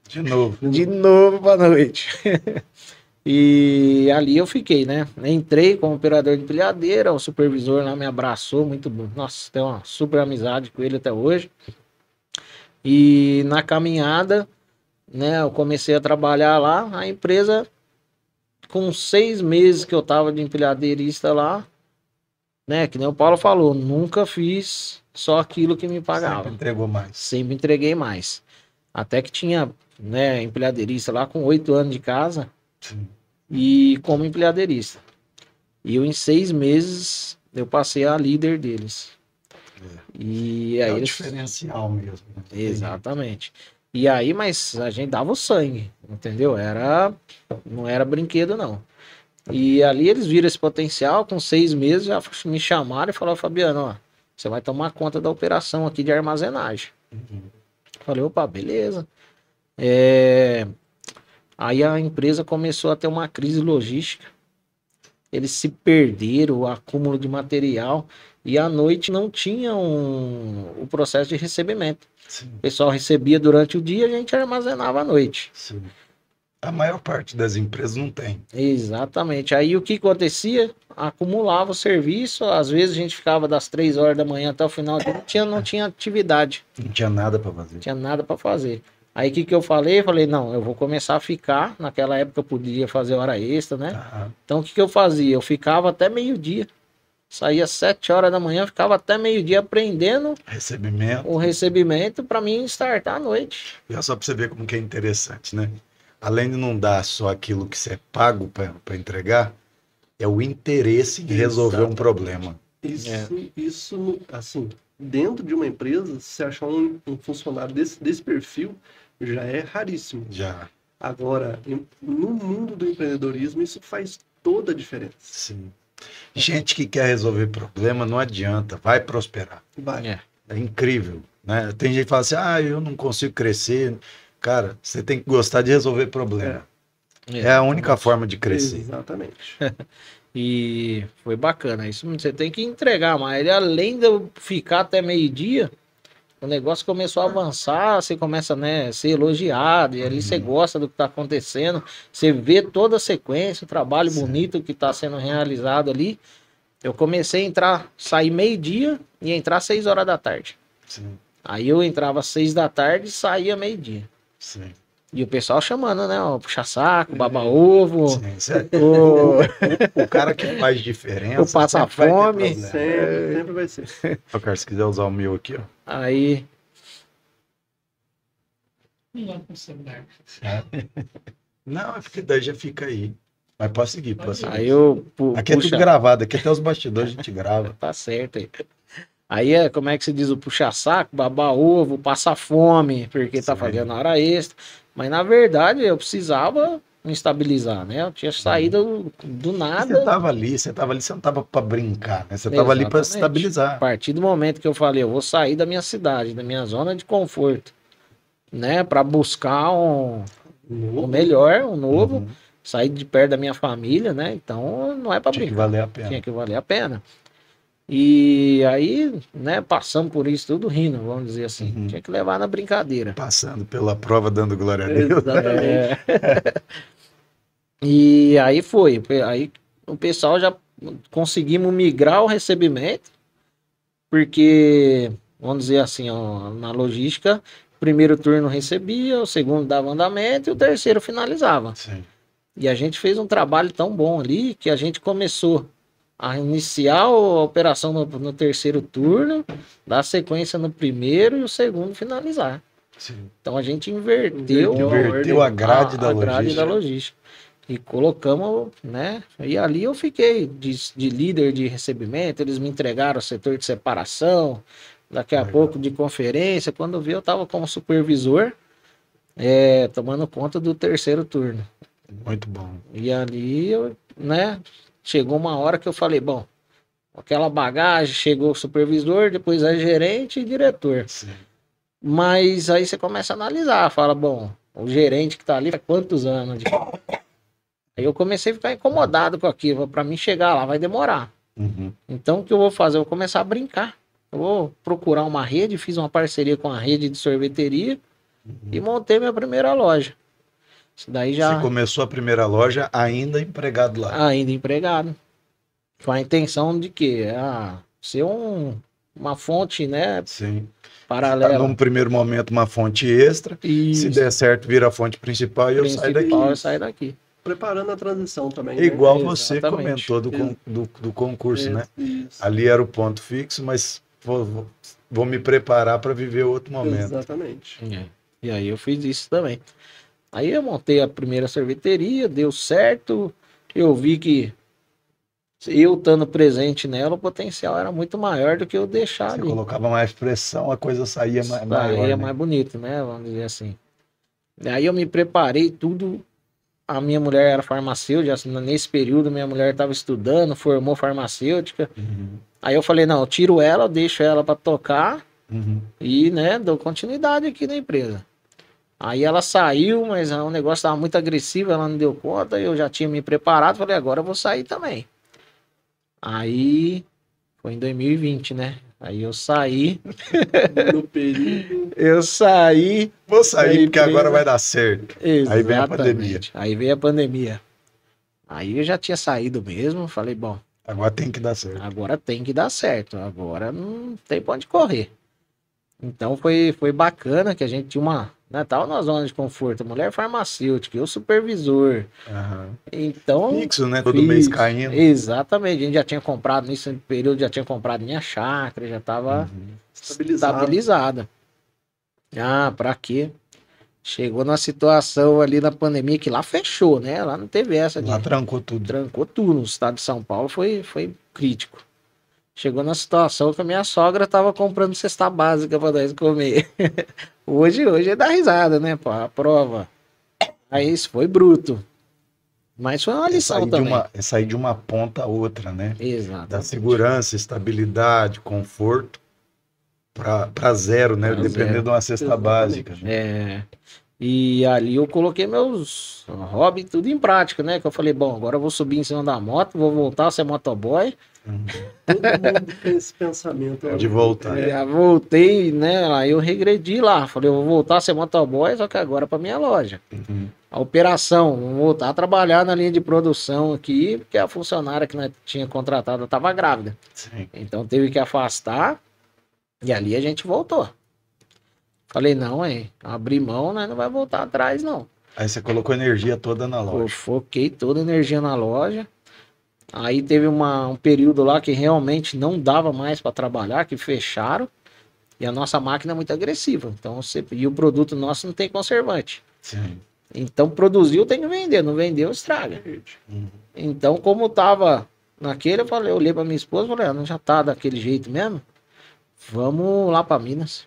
De novo. De novo pra noite. E ali eu fiquei, né? Entrei como operador de empilhadeira, o supervisor lá me abraçou, muito bom. Nossa, tem uma super amizade com ele até hoje. E na caminhada, né, eu comecei a trabalhar lá, a empresa, com 6 meses que eu tava de empilhadeirista lá, né, que nem o Paulo falou, nunca fiz só aquilo que me pagava. Sempre entregou mais. Sempre entreguei mais. Até que tinha, né, empilhadeirista lá com 8 anos de casa. Sim. E como empilhadeirista. E eu, em 6 meses, eu passei a líder deles. E aí É o eles... diferencial mesmo. Né? Exatamente. E aí, mas a gente dava o sangue, entendeu? Não era brinquedo, não. E ali eles viram esse potencial, com 6 meses já me chamaram e falaram, Fabiano, ó, você vai tomar conta da operação aqui de armazenagem. Falei, opa, beleza. Aí a empresa começou a ter uma crise logística. Eles se perderam, o acúmulo de material. E à noite não tinha o processo de recebimento. Sim, O pessoal recebia durante o dia, a gente armazenava à noite. sim. A maior parte das empresas não tem. Exatamente. Aí o que acontecia? Acumulava o serviço, às vezes a gente ficava das 3 horas da manhã até o final do dia, não tinha atividade, Não tinha nada para fazer. não tinha nada para fazer. Aí o que eu falei? Falei, não, eu vou começar a ficar. Naquela época eu podia fazer hora extra, né? Ah, Então o que eu fazia? Eu ficava até meio-dia. Saía às 7 horas da manhã, ficava até meio-dia aprendendo recebimento. o recebimento para mim startar à noite. E é só para você ver como que é interessante, né? Além de não dar só aquilo que você é pago para entregar, é o interesse em resolver um Exatamente. problema. Isso, assim, dentro de uma empresa, se achar um funcionário desse perfil, já é raríssimo. Já, Agora, no mundo do empreendedorismo, isso faz toda a diferença. sim. Gente que quer resolver problema, não adianta, vai prosperar. Vai. É incrível, né? Tem gente que fala assim, eu não consigo crescer. Cara, você tem que gostar de resolver problema. É a única forma de crescer. Exatamente. E foi bacana. Isso você tem que entregar, mas além de eu ficar até meio-dia, o negócio começou a avançar, você começa, né, a ser elogiado, e ali você gosta do que está acontecendo, você vê toda a sequência, o trabalho Sim. bonito que está sendo realizado ali. Eu comecei a entrar, sair meio-dia e entrar 6 horas da tarde. Sim, Aí eu entrava às 6 da tarde e saía meio-dia. sim. E o pessoal chamando, né? Ó, puxa-saco, baba-ovo, Sim, certo. o O cara que faz diferença. O passa-fome. Sempre vai ser. Ó, cara, se quiser usar o meu aqui, ó. Aí, Não, é porque daí já fica aí. Mas pode seguir, pode seguir. aí eu Aqui é tudo gravado, aqui até os bastidores a gente grava. Tá certo aí. Aí é, como é que se diz, o puxa-saco, baba-ovo, passa-fome, porque tá Sim. fazendo hora extra. Mas na verdade eu precisava me estabilizar, né? Eu tinha saído do E nada. você tava ali, você não tava para brincar, né? Você tava ali para se Exatamente. A estabilizar. partir do momento que eu falei, eu vou sair da minha cidade, da minha zona de conforto, né? Para buscar o melhor, um novo, Uhum. sair de perto da minha família, né? Então não é para Tinha que brincar. valer a pena. Tinha que valer a pena. E aí, né, passamos por isso tudo rindo, vamos dizer assim. Uhum. Tinha que levar na brincadeira. Passando pela prova, dando glória a Deus. Exatamente. E aí foi. Aí o pessoal já conseguimos migrar o recebimento, porque, vamos dizer assim, ó, na logística, o primeiro turno recebia, o segundo dava andamento e o terceiro finalizava. Sim. E a gente fez um trabalho tão bom ali que a gente começou a iniciar a operação no terceiro turno, dar sequência no primeiro e o segundo finalizar. Sim. Então a gente inverteu Inverteu a grade da grade da logística. logística. E colocamos, né? E ali eu fiquei de líder de recebimento, eles me entregaram o setor de separação, daqui a Legal. pouco de conferência. Quando eu vi, eu estava como supervisor, tomando conta do terceiro turno. Muito bom. E ali, eu, né? Chegou uma hora que eu falei, bom, aquela bagagem, chegou o supervisor, depois é gerente e diretor. Sim. Mas aí você começa a analisar, fala, bom, o gerente que tá ali faz quantos anos? Aí eu comecei a ficar incomodado com aquilo, para mim chegar lá vai demorar. Uhum. Então o que eu vou fazer? Eu vou começar a brincar. Eu vou procurar uma rede, fiz uma parceria com a rede de sorveteria e montei minha primeira loja. Isso daí já... Você começou a primeira loja ainda empregado lá. Ainda empregado. Com a intenção de quê? Ser uma fonte, né, Sim. paralela. Num primeiro momento, uma fonte extra. Isso. Se der certo, vira a fonte principal e eu saio daqui. Eu saio daqui. Preparando a transição também. Igual né? você Exatamente. comentou do concurso, né? Isso. Ali era o ponto fixo, mas vou me preparar para viver outro momento. Exatamente. E aí eu fiz isso também. Aí eu montei a primeira sorveteria, deu certo. Eu vi que eu estando presente nela, o potencial era muito maior do que eu deixar Você ali. colocava mais pressão, a coisa saía maior. Saía né? mais bonito, né? Vamos dizer assim. E aí eu me preparei tudo. A minha mulher era farmacêutica, nesse período minha mulher estava estudando, formou farmacêutica. Uhum. Aí eu falei, não, eu tiro ela, eu deixo ela para tocar Uhum. e, né, dou continuidade aqui na empresa. Aí ela saiu, mas o negócio estava muito agressivo, ela não deu conta, eu já tinha me preparado, falei, agora eu vou sair também. Aí Foi em 2020, né? Aí eu saí. No período. Eu saí. Vou sair porque empresa. agora vai dar certo. Exatamente. Aí vem a pandemia. Aí veio a pandemia. Aí eu já tinha saído mesmo. Falei, bom, Agora tem que dar certo. agora tem que dar certo. Agora não tem pra onde correr. Então foi bacana que a gente tinha uma. Né, tava na zona de conforto. Mulher farmacêutica, eu supervisor. Aham. Então. Fixo, né? Todo mês Isso, caindo. exatamente, a gente já tinha comprado, nesse período já tinha comprado minha chácara, já estava estabilizada. Ah, pra quê? Chegou na situação ali na pandemia que lá fechou, né? Lá não teve essa de... Lá trancou tudo. Trancou tudo, no estado de São Paulo foi crítico. Chegou na situação que a minha sogra tava comprando cesta básica pra nós comer. Hoje é dar risada, né, pô? A prova. Aí isso foi bruto. Mas foi uma lição também. É sair de uma ponta a outra, né? Exato. Da segurança, estabilidade, conforto, para zero, né? Pra Depender zero. de uma cesta Exatamente. básica. Né? É. E ali eu coloquei meus hobbies tudo em prática, né? Que eu falei, bom, agora eu vou subir em cima da moto, vou voltar a ser motoboy. Todo mundo tem esse pensamento. De voltar. Já voltei, né? Aí eu regredi lá. Falei, eu vou voltar a ser motoboy, só que agora para minha loja. Uhum. A operação, vou voltar a trabalhar na linha de produção aqui, porque a funcionária que nós tinha contratada estava grávida. Sim. Então teve que afastar e ali a gente voltou. Falei, não, abrir mão, nós não vai voltar atrás, não. Aí você colocou a energia toda na Eu loja. foquei toda a energia na loja. Aí teve um período lá que realmente não dava mais para trabalhar, que fecharam. E a nossa máquina é muito agressiva. Então, e o produto nosso não tem conservante. Sim. Então, produziu, tem que vender. Não vendeu, estraga. Uhum. Então, como tava naquele, eu olhei para minha esposa e falei, não já tá daquele jeito mesmo? Vamos lá para Minas.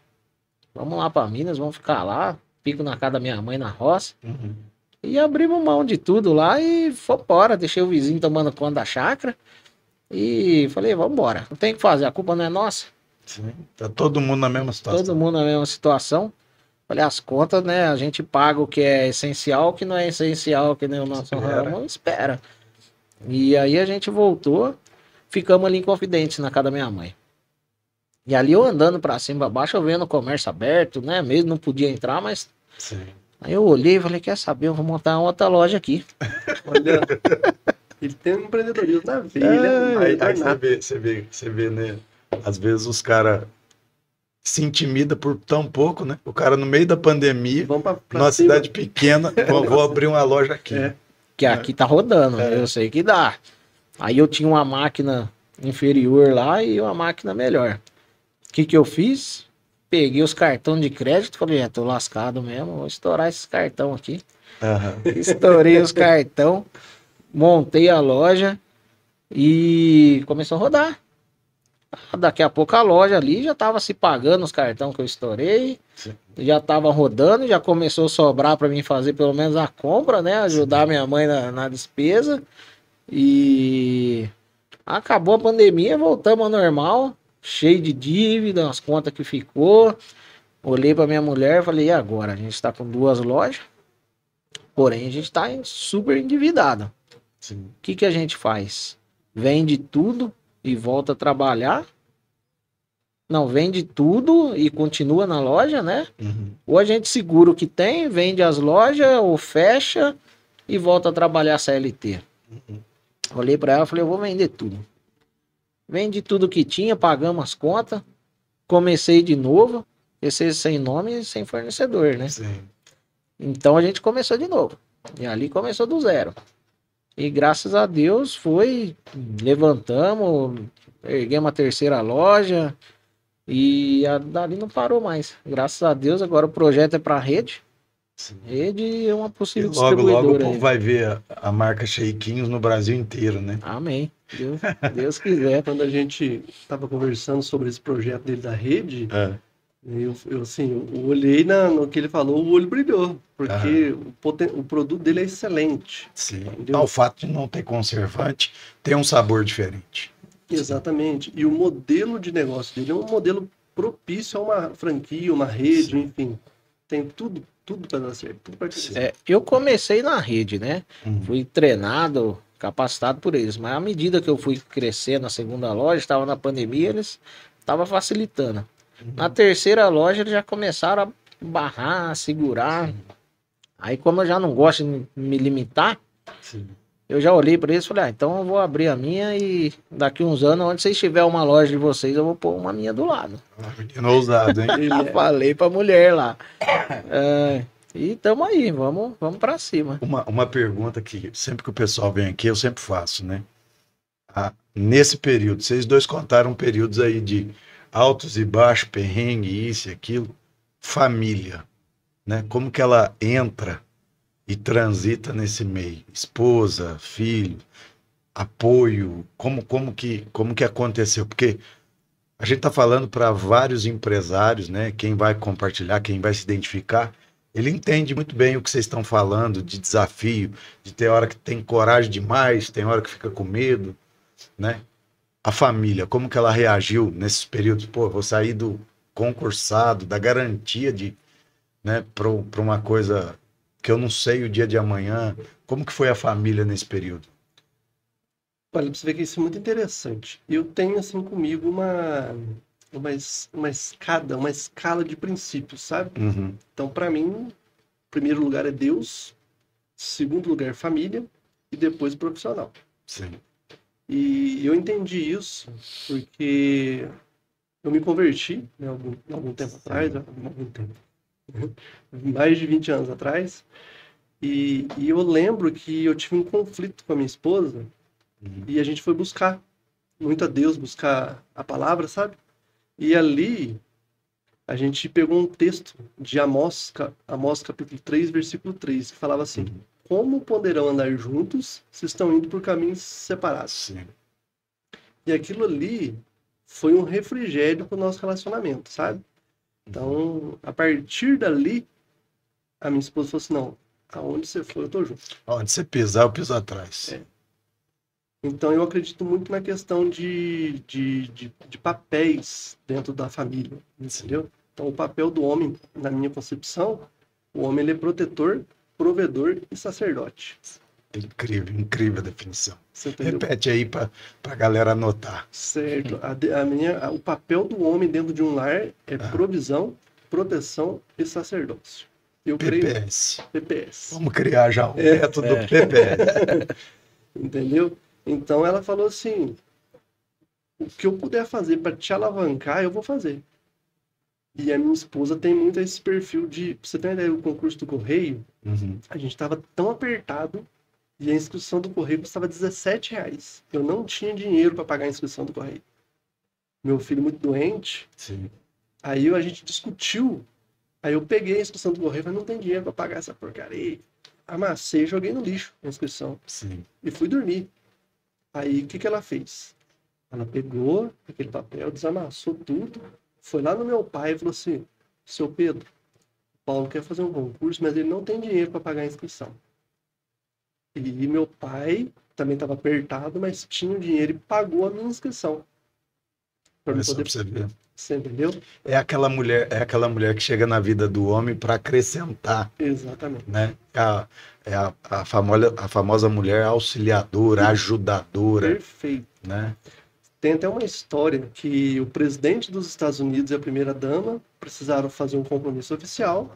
Vamos lá para Minas, vamos ficar lá. Fico na casa da minha mãe na roça. Uhum. E abrimos mão de tudo lá e foi embora. Deixei o vizinho tomando conta da chácara. E falei, vamos embora. Não tem o que fazer, a culpa não é nossa. Sim. Tá todo mundo na mesma situação. Todo mundo na mesma situação. Falei, as contas, né? A gente paga o que é essencial, o que não é essencial, que nem o nosso ramo, espera. E aí a gente voltou, ficamos ali em Confidentes, na casa da minha mãe. E ali eu andando pra cima e pra baixo, eu vendo o comércio aberto, né? Mesmo não podia entrar, mas... Sim. Aí eu olhei e falei, quer saber, eu vou montar uma outra loja aqui. Olha, ele tem um empreendedorismo na veia. Ele é Aí você vê, né? Às vezes os caras se intimidam por tão pouco, né? O cara no meio da pandemia, Vamos pra numa cima. cidade pequena, vou abrir uma loja aqui. É. Que aqui tá rodando, eu sei que dá. Aí eu tinha uma máquina inferior lá e uma máquina melhor. O que eu fiz? Peguei os cartões de crédito, falei, tô lascado mesmo, vou estourar esses cartão aqui. Aham. Estourei os cartão, montei a loja e começou a rodar. Daqui a pouco a loja ali já tava se pagando os cartões que eu estourei, Sim. já tava rodando, já começou a sobrar para mim fazer pelo menos a compra, né? Ajudar minha mãe na despesa. E acabou a pandemia, voltamos ao normal, cheio de dívida, as contas que ficou. Olhei para minha mulher e falei, e agora? A gente está com 2 lojas, porém a gente está super endividado. Sim. O que a gente faz? Vende tudo e volta a trabalhar? Não, vende tudo e continua na loja, né? Uhum. Ou a gente segura o que tem, vende as lojas, ou fecha e volta a trabalhar CLT. Uhum. Olhei para ela e falei, eu vou vender tudo. Vendi tudo que tinha, pagamos as contas, comecei de novo, esse sem nome e sem fornecedor, né? Sim. Então a gente começou de novo. E ali começou do zero. E graças a Deus levantamos, erguemos a 3ª loja e dali não parou mais. Graças a Deus agora o projeto é para rede. Sim. Rede é uma E possível logo distribuidora. o povo aí. vai ver a marca Sheikinhos no Brasil inteiro, né? Amém. Deus quiser. Quando a gente estava conversando sobre esse projeto dele da rede, eu assim, eu olhei no que ele falou, o olho brilhou, porque o produto dele é excelente. Sim. Entendeu? O fato de não ter conservante tem um sabor diferente. Exatamente. E o modelo de negócio dele é um modelo propício a uma franquia, uma rede, Sim. enfim. Tem tudo para dar certo. Tudo para Sim. Eu comecei na rede, né? Uhum. Fui treinado, capacitado por eles. Mas à medida que eu fui crescendo na segunda loja, estava na pandemia, eles estavam facilitando. Na terceira loja, eles já começaram a barrar, a segurar. Aí, como eu já não gosto de me limitar, Sim. eu já olhei para eles e falei, então eu vou abrir a minha e daqui uns anos, onde vocês tiverem uma loja de vocês, eu vou pôr uma minha do lado. Menino ousado, hein? Falei pra mulher lá. E tamo aí, vamos pra cima. Uma pergunta que sempre que o pessoal vem aqui, eu sempre faço, né? Nesse período, vocês dois contaram períodos aí de altos e baixos, perrengue, isso e aquilo. Família, né? Como que ela entra e transita nesse meio? Esposa, filho, apoio, como que aconteceu? Porque a gente está falando para vários empresários, né? Quem vai compartilhar, quem vai se identificar, ele entende muito bem o que vocês estão falando de desafio, de ter hora que tem coragem demais, tem hora que fica com medo, né? A família, como que ela reagiu nesses períodos? Pô, vou sair do concursado, da garantia de, né, para uma coisa que eu não sei o dia de amanhã. Como que foi a família nesse período? Olha, pra você ver que isso é muito interessante. Eu tenho, assim, comigo uma escala de princípios, sabe? Uhum. Então, para mim, primeiro lugar é Deus, segundo lugar família e depois profissional. Sim. E eu entendi isso porque eu me converti, né, algum tempo atrás, mais de 20 anos atrás, e eu lembro que eu tive um conflito com a minha esposa e a gente foi buscar muito a Deus, buscar a palavra, sabe? E ali a gente pegou um texto de Amós capítulo 3, versículo 3, que falava assim: como poderão andar juntos se estão indo por caminhos separados? Sim. E aquilo ali foi um refrigério para o nosso relacionamento, sabe? Então, a partir dali, a minha esposa falou assim: não, aonde você for, eu tô junto. Onde você pisar, eu piso atrás. Então, eu acredito muito na questão de papéis dentro da família, entendeu? Então, o papel do homem, na minha concepção, o homem ele é protetor, provedor e sacerdote. Incrível, incrível a definição. Você entendeu? Repete aí para a galera anotar. Certo. O papel do homem dentro de um lar é provisão, proteção e sacerdócio. Eu PPS. creio PPS. Vamos criar já o método PPS. Entendeu? Então ela falou assim: o que eu puder fazer para te alavancar, eu vou fazer. E a minha esposa tem muito esse perfil de... Pra você ter uma ideia, o concurso do Correio, a gente estava tão apertado e a inscrição do Correio custava R$17. Eu não tinha dinheiro para pagar a inscrição do Correio. Meu filho muito doente. Sim. Aí a gente discutiu. Aí eu peguei a inscrição do Correio e falei: não tem dinheiro para pagar essa porcaria. Amassei e joguei no lixo a inscrição. Sim. E fui dormir. Aí o que ela fez? Ela pegou aquele papel, desamassou tudo, foi lá no meu pai e falou assim: seu Pedro, o Paulo quer fazer um concurso, mas ele não tem dinheiro para pagar a inscrição. E meu pai também estava apertado, mas tinha o dinheiro e pagou a minha inscrição. Olha só pra você ver. Você entendeu? É aquela mulher que chega na vida do homem para acrescentar. Exatamente. Né? A famosa mulher auxiliadora, ajudadora. Perfeito. Né? Tem até uma história que o presidente dos Estados Unidos e a primeira-dama precisaram fazer um compromisso oficial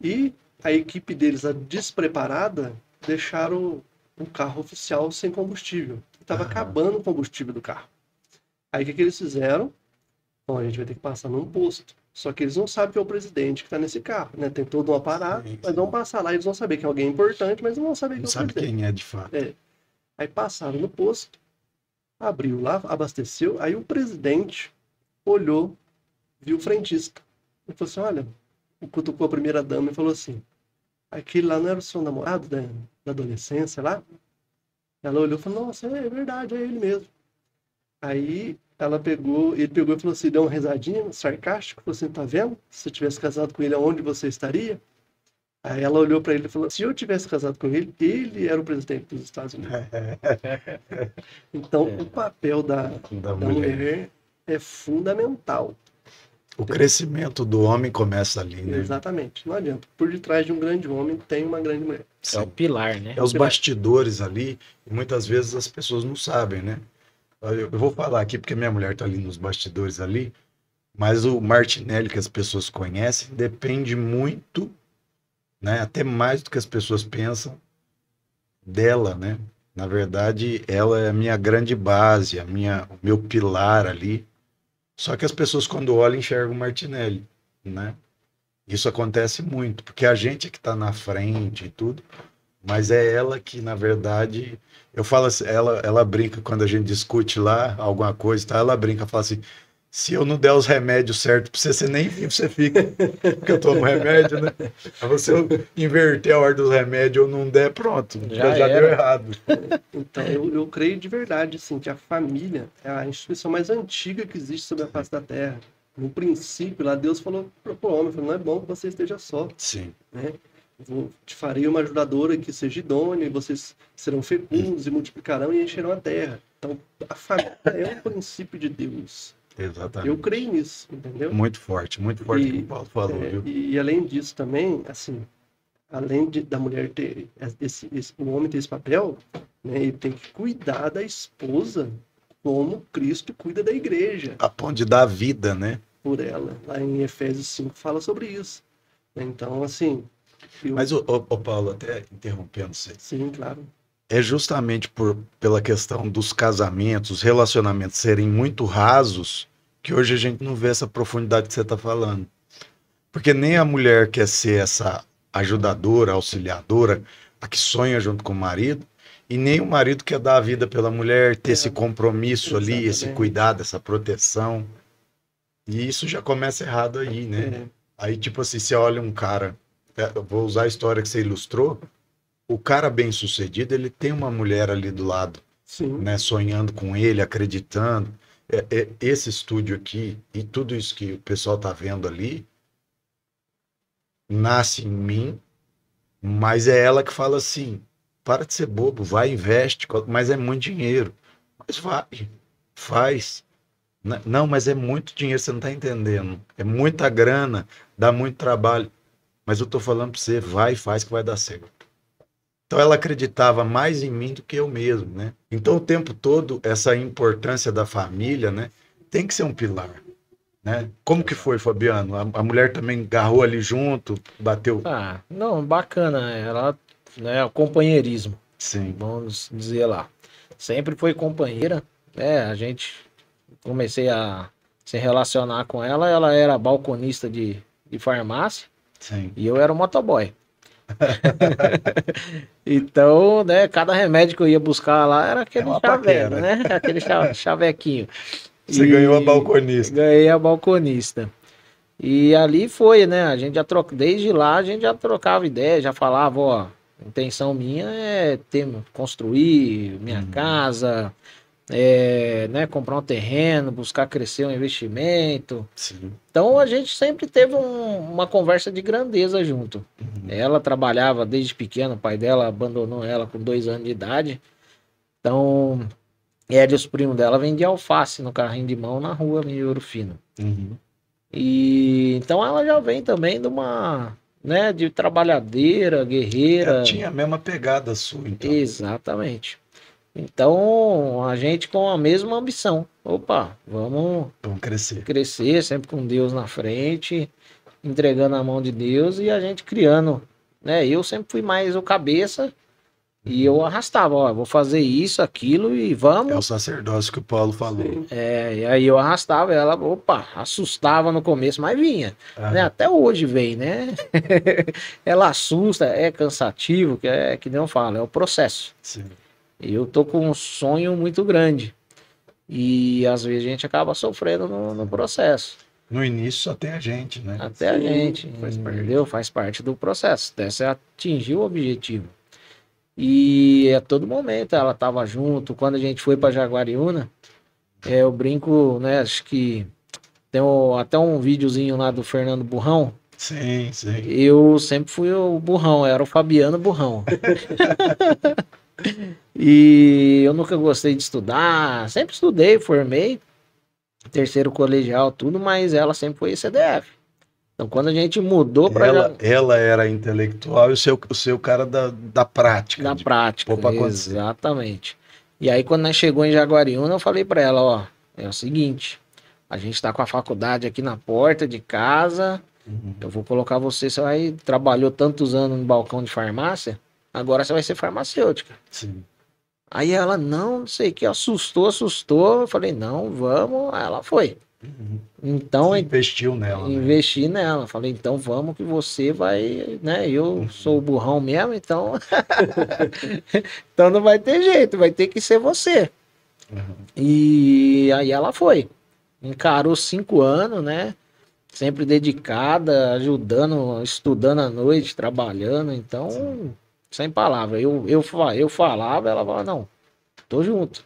e a equipe deles, a despreparada, deixaram o carro oficial sem combustível. Estava acabando o combustível do carro. Aí o que eles fizeram? Bom, a gente vai ter que passar num posto. Só que eles não sabem que é o presidente que está nesse carro, né? Tem todo um aparato, mas vão passar lá, eles vão saber que é alguém importante, mas não vão saber que é o presidente. Não sabe quem é de fato. Aí passaram no posto, abriu lá, abasteceu, aí o presidente olhou, viu o frentista. Ele falou assim: olha, cutucou a primeira-dama e falou assim: aquele lá não era o seu namorado da adolescência lá? Ela olhou e falou: nossa, é verdade, é ele mesmo. Aí ele pegou e falou assim, deu uma risadinha, sarcástico, falou assim: tá vendo? Se eu tivesse casado com ele, aonde você estaria? Aí ela olhou para ele e falou: se eu tivesse casado com ele, ele era o presidente dos Estados Unidos. Então, o papel da mulher é fundamental. O crescimento do homem começa ali, né? Exatamente. Não adianta. Por detrás de um grande homem tem uma grande mulher. É o pilar, né? É os bastidores ali, e muitas vezes as pessoas não sabem, né? Eu vou falar aqui porque minha mulher está ali nos bastidores ali, mas o Martinelli que as pessoas conhecem depende muito, né? Até mais do que as pessoas pensam dela, né? Na verdade, ela é a minha grande base, o meu pilar ali. Só que as pessoas quando olham enxergam o Martinelli, né? Isso acontece muito, porque a gente é que está na frente e tudo, mas é ela que, na verdade, eu falo assim, ela brinca quando a gente discute lá alguma coisa, tá? Ela brinca, fala assim, se eu não der os remédios certos para você, você nem vivo você fica, porque eu tomo remédio, né? Mas se eu inverter a ordem dos remédios ou não der, pronto, já deu errado. Então, eu creio de verdade, assim, que a família é a instituição mais antiga que existe sobre a face da Terra. No princípio, lá Deus falou para o homem, falou, não é bom que você esteja só. Sim. Né? Te farei uma ajudadora que seja idônea, e vocês serão fecundos e multiplicarão e encherão a terra. Então, a família é o princípio de Deus. Exatamente. Eu creio nisso, entendeu? Muito forte que o Paulo falou, viu? E além disso também, assim, além da mulher ter o homem ter esse papel, né, ele tem que cuidar da esposa como Cristo cuida da igreja. A ponto de dar vida, né? Por ela. Lá em Efésios 5 fala sobre isso. Então, assim... Mas, Paulo, até interrompendo você. Sim, claro. É justamente pela questão dos casamentos, os relacionamentos serem muito rasos, que hoje a gente não vê essa profundidade que você está falando. Porque nem a mulher quer ser essa ajudadora, auxiliadora, a que sonha junto com o marido, e nem o marido quer dar a vida pela mulher, ter esse compromisso ali, esse cuidado, essa proteção. E isso já começa errado aí, né? Aí, tipo assim, você olha um cara, eu vou usar a história que você ilustrou, o cara bem-sucedido, ele tem uma mulher ali do lado, sim, né, sonhando com ele, acreditando. Esse estúdio aqui e tudo isso que o pessoal tá vendo ali nasce em mim, mas é ela que fala assim, para de ser bobo, vai, investe, mas é muito dinheiro. Mas vai, faz. Não, mas é muito dinheiro, você não está entendendo. É muita grana, dá muito trabalho. Mas eu estou falando para você, vai e faz que vai dar certo. Então ela acreditava mais em mim do que eu mesmo, né? Então o tempo todo, essa importância da família, né? Tem que ser um pilar, né? Como que foi, Fabiano? A mulher também agarrou ali junto, bateu... Ah, não, bacana. Ela, né, o companheirismo. Sim. Vamos dizer lá. Sempre foi companheira, né? A gente... Comecei a se relacionar com ela, ela era balconista de farmácia. Sim. E eu era o motoboy. Então, né, cada remédio que eu ia buscar lá era aquele chaveco, né? Aquele chavequinho. Você ganhou a balconista. Ganhei a balconista. E ali foi, né? A gente já desde lá a gente já trocava ideia, já falava, ó, a intenção minha é construir minha casa, né, comprar um terreno, buscar crescer um investimento. Sim. Então a gente sempre teve uma conversa de grandeza junto. Ela trabalhava desde pequena, o pai dela abandonou ela com 2 anos de idade. Então, ela e os primos dela vendiam alface no carrinho de mão na rua em Ouro Fino. E então ela já vem também de uma, né, de trabalhadeira, guerreira. Ela tinha a mesma pegada sua, então. Exatamente. Então, a gente com a mesma ambição. Opa, vamos crescer, sempre com Deus na frente, entregando a mão de Deus e a gente criando, né? Eu sempre fui mais o cabeça e eu arrastava, ó, vou fazer isso, aquilo e vamos. É o sacerdócio que o Paulo falou. E aí eu arrastava ela, opa, assustava no começo, mas vinha, né? Até hoje vem, né? Ela assusta, é cansativo, que nem eu falo, é o processo. Sim. Eu tô com um sonho muito grande e às vezes a gente acaba sofrendo no processo. No início só tem a gente, né? Até a gente, entendeu? Faz parte do processo, até você atingir o objetivo. E a todo momento ela tava junto. Quando a gente foi para Jaguariúna, eu brinco, né? Acho que tem até um videozinho lá do Fernando Burrão. Sim, sim. Eu sempre fui o burrão, eu era o Fabiano Burrão. E eu nunca gostei de estudar, sempre estudei, formei, terceiro colegial, tudo, mas ela sempre foi CDF. Então, quando a gente mudou para ela era intelectual e o seu cara da prática. da prática, pôr pra acontecer. exatamente. E aí, quando nós chegou em Jaguariúna, eu falei para ela, ó, é o seguinte, a gente tá com a faculdade aqui na porta de casa, eu vou colocar você vai, trabalhou tantos anos no balcão de farmácia, agora você vai ser farmacêutica. Sim. Aí ela, não sei o que, assustou, eu falei, não, vamos, aí ela foi. Então, Você investiu nela. Investi nela. Falei, então vamos que você vai, né? Eu sou o burrão mesmo, então. Então não vai ter jeito, vai ter que ser você. E aí ela foi. Encarou 5 anos, né? Sempre dedicada, ajudando, estudando à noite, trabalhando. Então, sem palavra. Eu falava, ela falava, não, tô junto.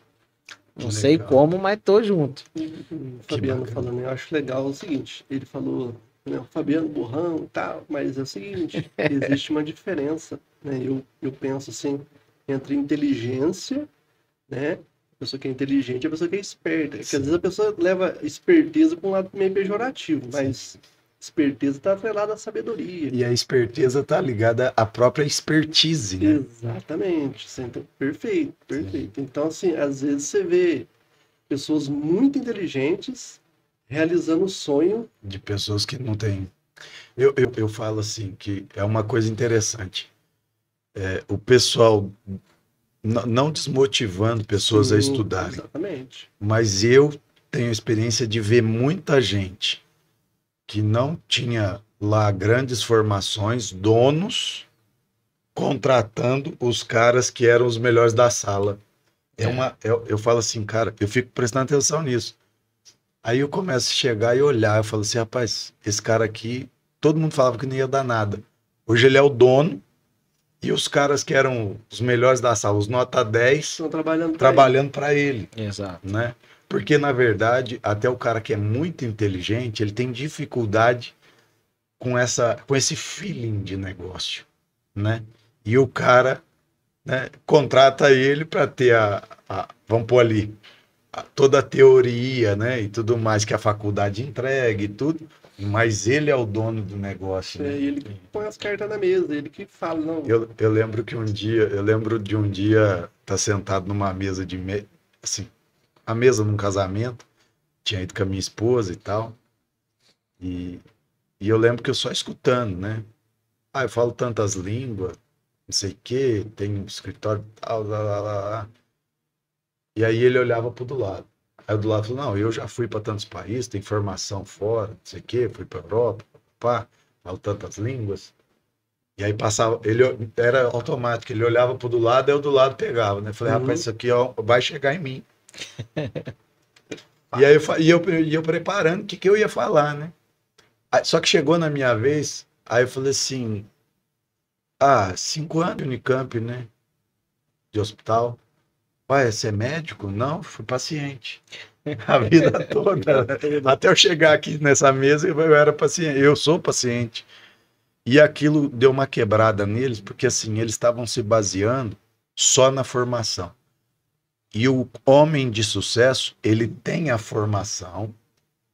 Não sei como, mas tô junto. O Fabiano falando, eu acho legal o seguinte, ele falou, né, o Fabiano burrão e tal, mas é o seguinte, existe uma diferença, né? Eu penso assim, entre inteligência, né? A pessoa que é inteligente e a pessoa que é esperta. Porque às vezes a pessoa leva esperteza para um lado meio pejorativo, mas esperteza está atrelada à sabedoria. E a esperteza está ligada à própria expertise, né? Exatamente. Perfeito, perfeito. Então, assim, às vezes você vê pessoas muito inteligentes realizando o sonho de pessoas que não têm. Eu falo assim, que é uma coisa interessante. O pessoal, não desmotivando pessoas a estudarem. Exatamente. Mas eu tenho a experiência de ver muita gente que não tinha lá grandes formações, donos contratando os caras que eram os melhores da sala. Eu falo assim, cara, eu fico prestando atenção nisso. Aí eu começo a chegar e olhar, eu falo assim, rapaz, esse cara aqui, todo mundo falava que não ia dar nada. Hoje ele é o dono e os caras que eram os melhores da sala, os nota 10, estão trabalhando para ele. Exato. Né? Porque, na verdade, até o cara que é muito inteligente, ele tem dificuldade com esse feeling de negócio, né? E o cara, né, contrata ele para ter vamos pôr ali, toda a teoria, né, e tudo mais que a faculdade entrega e tudo, mas ele é o dono do negócio. Né? Ele que põe as cartas na mesa, ele que fala, não. Eu lembro que de um dia estar sentado numa mesa assim, a mesa num casamento, tinha ido com a minha esposa e tal, e eu lembro que eu só escutando, né? Eu falo tantas línguas, não sei o quê, tem um escritório tal, lá. E aí ele olhava pro do lado. Aí o do lado falou, não, eu já fui para tantos países, tem formação fora, não sei o quê, fui para Europa, falo tantas línguas. E aí passava, era automático, ele olhava pro do lado, aí o do lado pegava, né? Falei, rapaz, isso aqui vai chegar em mim. E aí eu preparando o que eu ia falar, né? Só que chegou na minha vez, aí eu falei assim, 5 anos de Unicamp, né? De hospital. Você é médico? Não, fui paciente. A vida toda. Até eu chegar aqui nessa mesa, eu era paciente. Eu sou paciente. E aquilo deu uma quebrada neles, porque assim, eles estavam se baseando só na formação. E o homem de sucesso, ele tem a formação,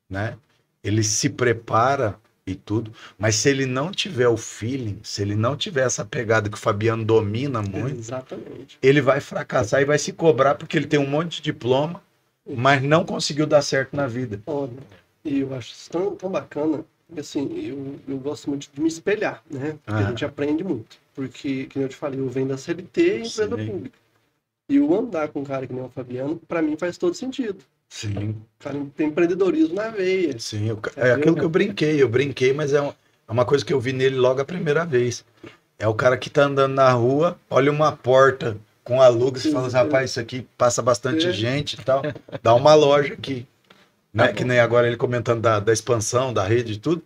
né? Ele se prepara e tudo, mas se ele não tiver o feeling, se ele não tiver essa pegada que o Fabiano domina muito, exatamente, ele vai fracassar e vai se cobrar porque ele tem um monte de diploma, mas não conseguiu dar certo na vida. E eu acho isso tão bacana, assim, eu gosto muito de me espelhar, né? Porque a gente aprende muito, porque, como eu te falei, eu venho da CLT e empresa pública. E o andar com um cara que nem o Fabiano, para mim faz todo sentido. Sim. O cara tem empreendedorismo na veia. Sim, é aquilo que eu brinquei, mas é uma coisa que eu vi nele logo a primeira vez. É o cara que tá andando na rua, olha uma porta com aluga, você fala assim, rapaz, isso aqui passa bastante gente e tal, dá uma loja aqui. Né? Que nem agora ele comentando da expansão, da rede e tudo.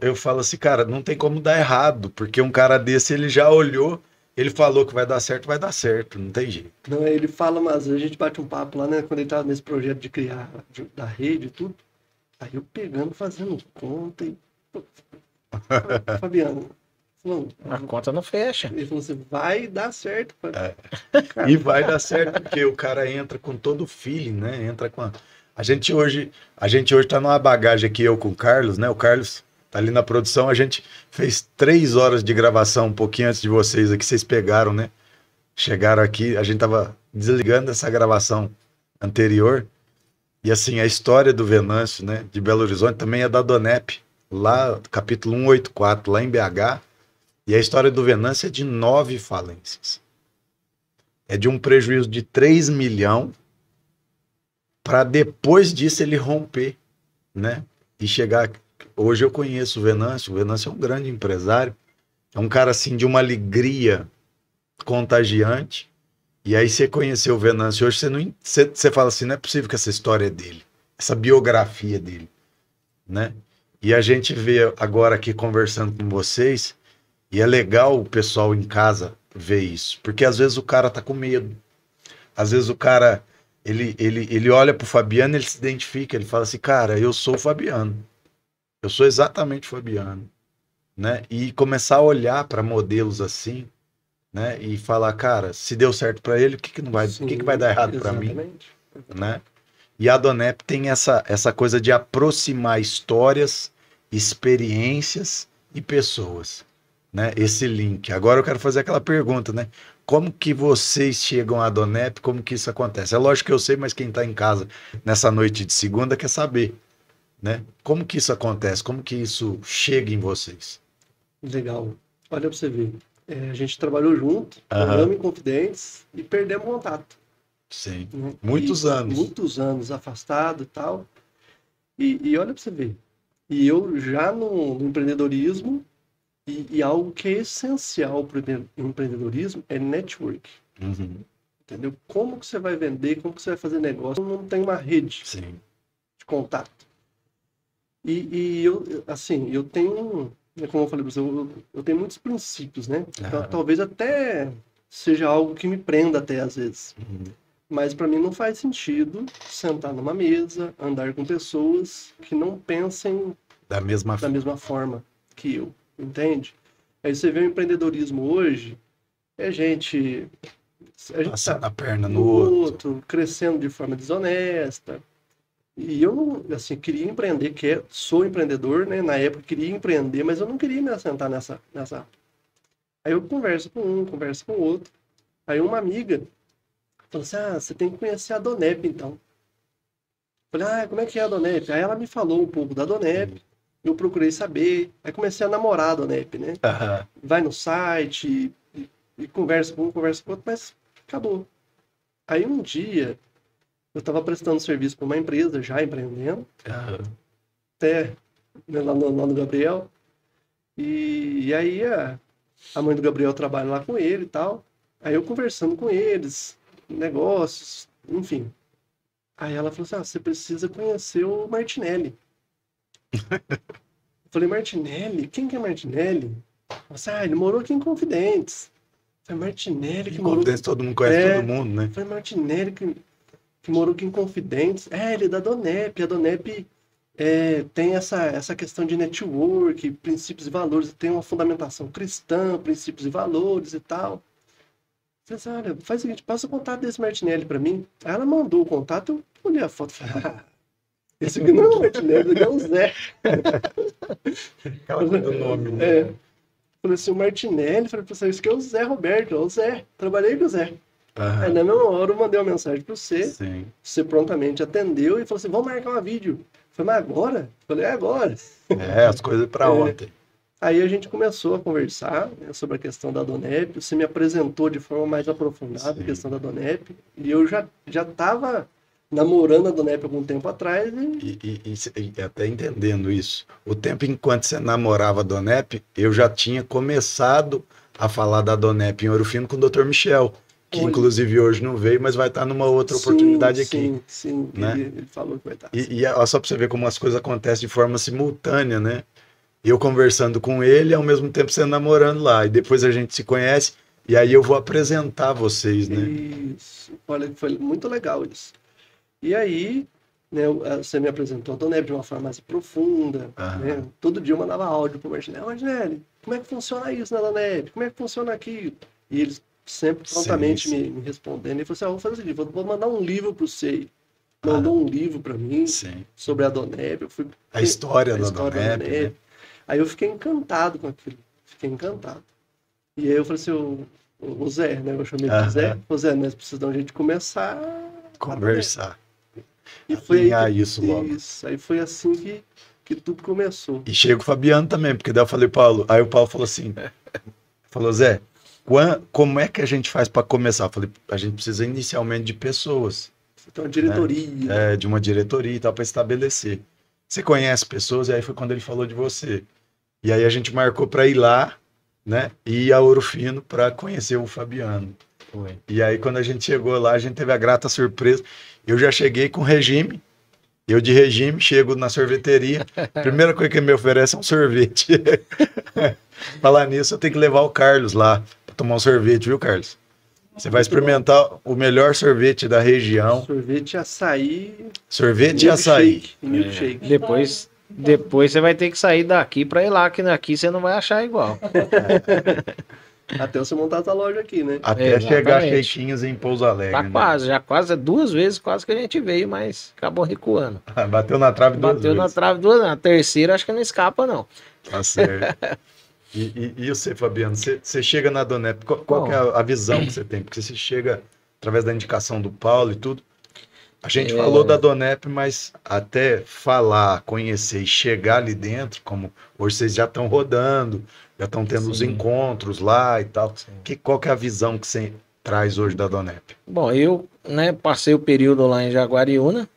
Eu falo assim, cara, não tem como dar errado, porque um cara desse, ele já olhou, ele falou que vai dar certo, não tem jeito. Não, ele fala, mas a gente bate um papo lá, né? Quando ele tava nesse projeto de criar da rede e tudo. Aí eu pegando, fazendo conta e... Fabiano, falou, a conta não fecha. Ele falou assim, vai dar certo. E vai dar certo, porque o cara entra com todo o feeling, né? Entra com A gente hoje tá numa bagagem aqui, eu com o Carlos, né? O Carlos tá ali na produção, a gente fez 3 horas de gravação um pouquinho antes de vocês aqui, vocês pegaram, né? Chegaram aqui, a gente tava desligando essa gravação anterior, e assim, a história do Venâncio, né, de Belo Horizonte, também é da Donep, lá, capítulo 184, lá em BH, e a história do Venâncio é de 9 falências. É de um prejuízo de 3 milhões, para depois disso ele romper, né, e chegar... Hoje eu conheço o Venâncio é um grande empresário, é um cara assim de uma alegria contagiante. E aí você conheceu o Venâncio hoje, você fala assim, não é possível que essa história é dele, essa biografia dele, né? E a gente vê agora aqui conversando com vocês, e é legal o pessoal em casa ver isso, porque às vezes o cara tá com medo, às vezes o cara, ele olha pro Fabiano, ele se identifica, ele fala assim, cara, eu sou o Fabiano, eu sou exatamente o Fabiano, né? E começar a olhar para modelos assim, né? E falar, cara, se deu certo para ele, o que não vai, Sim, o que vai dar errado para mim, exatamente. né? E a Donep tem essa coisa de aproximar histórias, experiências e pessoas, né? Esse link. Agora eu quero fazer aquela pergunta, né? Como que vocês chegam à Donep? Como que isso acontece? É lógico que eu sei, mas quem está em casa nessa noite de segunda quer saber, né? Como que isso acontece? Como que isso chega em vocês? Legal. Olha para você ver. A gente trabalhou junto, Aham. moramos em Confidentes e perdemos contato. Sim. Né? Muitos anos. Muitos anos afastado e tal. E olha para você ver. E eu já no empreendedorismo, e algo que é essencial para o empreendedorismo é network. Uhum. Entendeu? Como que você vai vender, como que você vai fazer negócio, não tem uma rede Sim. de contato. E eu, assim, eu tenho, como eu falei para você, eu tenho muitos princípios, né? Então, talvez até seja algo que me prenda até às vezes. Uhum. Mas para mim não faz sentido sentar numa mesa, andar com pessoas que não pensem Da mesma forma que eu, entende? Aí você vê o empreendedorismo hoje, a gente passando tá a perna no no outro. crescendo de forma desonesta. E eu não, assim, queria empreender, sou empreendedor, né? Na época queria empreender, mas eu não queria me assentar nessa. Aí eu converso com um, converso com o outro. Aí uma amiga falou assim, você tem que conhecer a Donep, então. Eu falei, como é que é a Donep? Aí ela me falou um pouco da Donep, eu procurei saber, aí comecei a namorar a Donep, né? Uhum. Vai no site e conversa com um, conversa com outro, mas acabou. Aí um dia, eu estava prestando serviço para uma empresa, já empreendendo, até lá no Gabriel, e aí a mãe do Gabriel trabalha lá com ele e tal, aí eu conversando com eles, negócios, enfim. Aí ela falou assim, você precisa conhecer o Martinelli. Eu falei, Martinelli? Quem que é Martinelli? Eu falei, ele morou aqui em Confidentes. Eu falei, Martinelli que morou... Confidentes, todo mundo conhece todo mundo, né? Eu falei, Martinelli que morou aqui em Confidentes. Ele é da Donep. A Donep tem essa questão de network, princípios e valores. Tem uma fundamentação cristã, princípios e valores e tal. Eu falei, olha, faz o seguinte, passa o contato desse Martinelli pra mim. Aí ela mandou o contato, eu olhei a foto e falei, esse aqui não é o Martinelli, esse aqui é o Zé. Aquela coisa do nome, né? Falei assim, o Martinelli, falei, esse aqui é o Zé Roberto, é o Zé. Trabalhei com o Zé. Uhum. Aí na mesma hora eu mandei uma mensagem para você. Sim. Você prontamente atendeu e falou assim, vamos marcar um vídeo. Eu falei, mas agora? Eu falei, agora. As coisas para ontem. Aí a gente começou a conversar, né, sobre a questão da Donep. Você me apresentou de forma mais aprofundada a questão da Donep. E eu já estava namorando a Donep algum tempo atrás. E até entendendo isso. O tempo enquanto você namorava a Donep, eu já tinha começado a falar da Donep em Ouro Fino com o Dr. Michel. Que inclusive hoje não veio, mas vai estar numa outra oportunidade aqui. Sim, né? Ele falou que vai estar. E só para você ver como as coisas acontecem de forma simultânea, né? Eu conversando com ele, ao mesmo tempo você namorando lá. E depois a gente se conhece, e aí eu vou apresentar vocês, né? Isso. Olha, foi muito legal isso. E aí, né, você me apresentou a Donep de uma forma mais profunda. Né? Todo dia eu mandava áudio pro Martinelli. Martinelli, como é que funciona isso na Donep? Como é que funciona aquilo? E eles sempre prontamente me respondendo. Ele falou assim, vou fazer o seguinte, vou mandar um livro para você. mandou um livro para mim Sim. sobre a Donep. A história da Donep, né? Aí eu fiquei encantado com aquilo. Fiquei encantado. E aí eu falei assim, o Zé, né? Eu chamei de Zé. O Zé, nós precisamos de a gente começar a Conversar. E foi aí isso logo. Isso. Aí foi assim que tudo começou. E chega o Fabiano também, porque daí eu falei, Paulo. Aí o Paulo falou assim: falou, Zé, como é que a gente faz para começar? Eu falei, a gente precisa inicialmente de pessoas. Então, uma diretoria. Né? De uma diretoria e tal, para estabelecer. Você conhece pessoas? E aí foi quando ele falou de você. E aí a gente marcou para ir lá, né? E ir a Ouro Fino para conhecer o Fabiano. Foi. E aí quando a gente chegou lá, a gente teve a grata surpresa. Eu já cheguei com regime. Eu de regime, chego na sorveteria. Primeira coisa que ele me oferece é um sorvete. Falar nisso, eu tenho que levar o Carlos lá para tomar um sorvete, viu, Carlos? Você vai experimentar o melhor sorvete da região. Sorvete e açaí. Sorvete e açaí. Milkshake. Depois você vai ter que sair daqui para ir lá, que aqui você não vai achar igual. Até você montar essa loja aqui, né? Até chegar Cheiquinhos em Pouso Alegre. Tá né? quase, já quase 2 vezes quase que a gente veio, mas acabou recuando. Bateu na trave 2 vezes. Bateu na trave 2 vezes. A terceira acho que não escapa, não. Tá certo. E você, Fabiano, você chega na Donep, qual que é a visão que você tem? Porque você chega através da indicação do Paulo e tudo. A gente falou da Donep, mas até falar, conhecer e chegar ali dentro, como hoje vocês já estão rodando, já estão tendo os encontros lá e tal. Qual que é a visão que você traz hoje da Donep? Bom, eu passei o período lá em Jaguariúna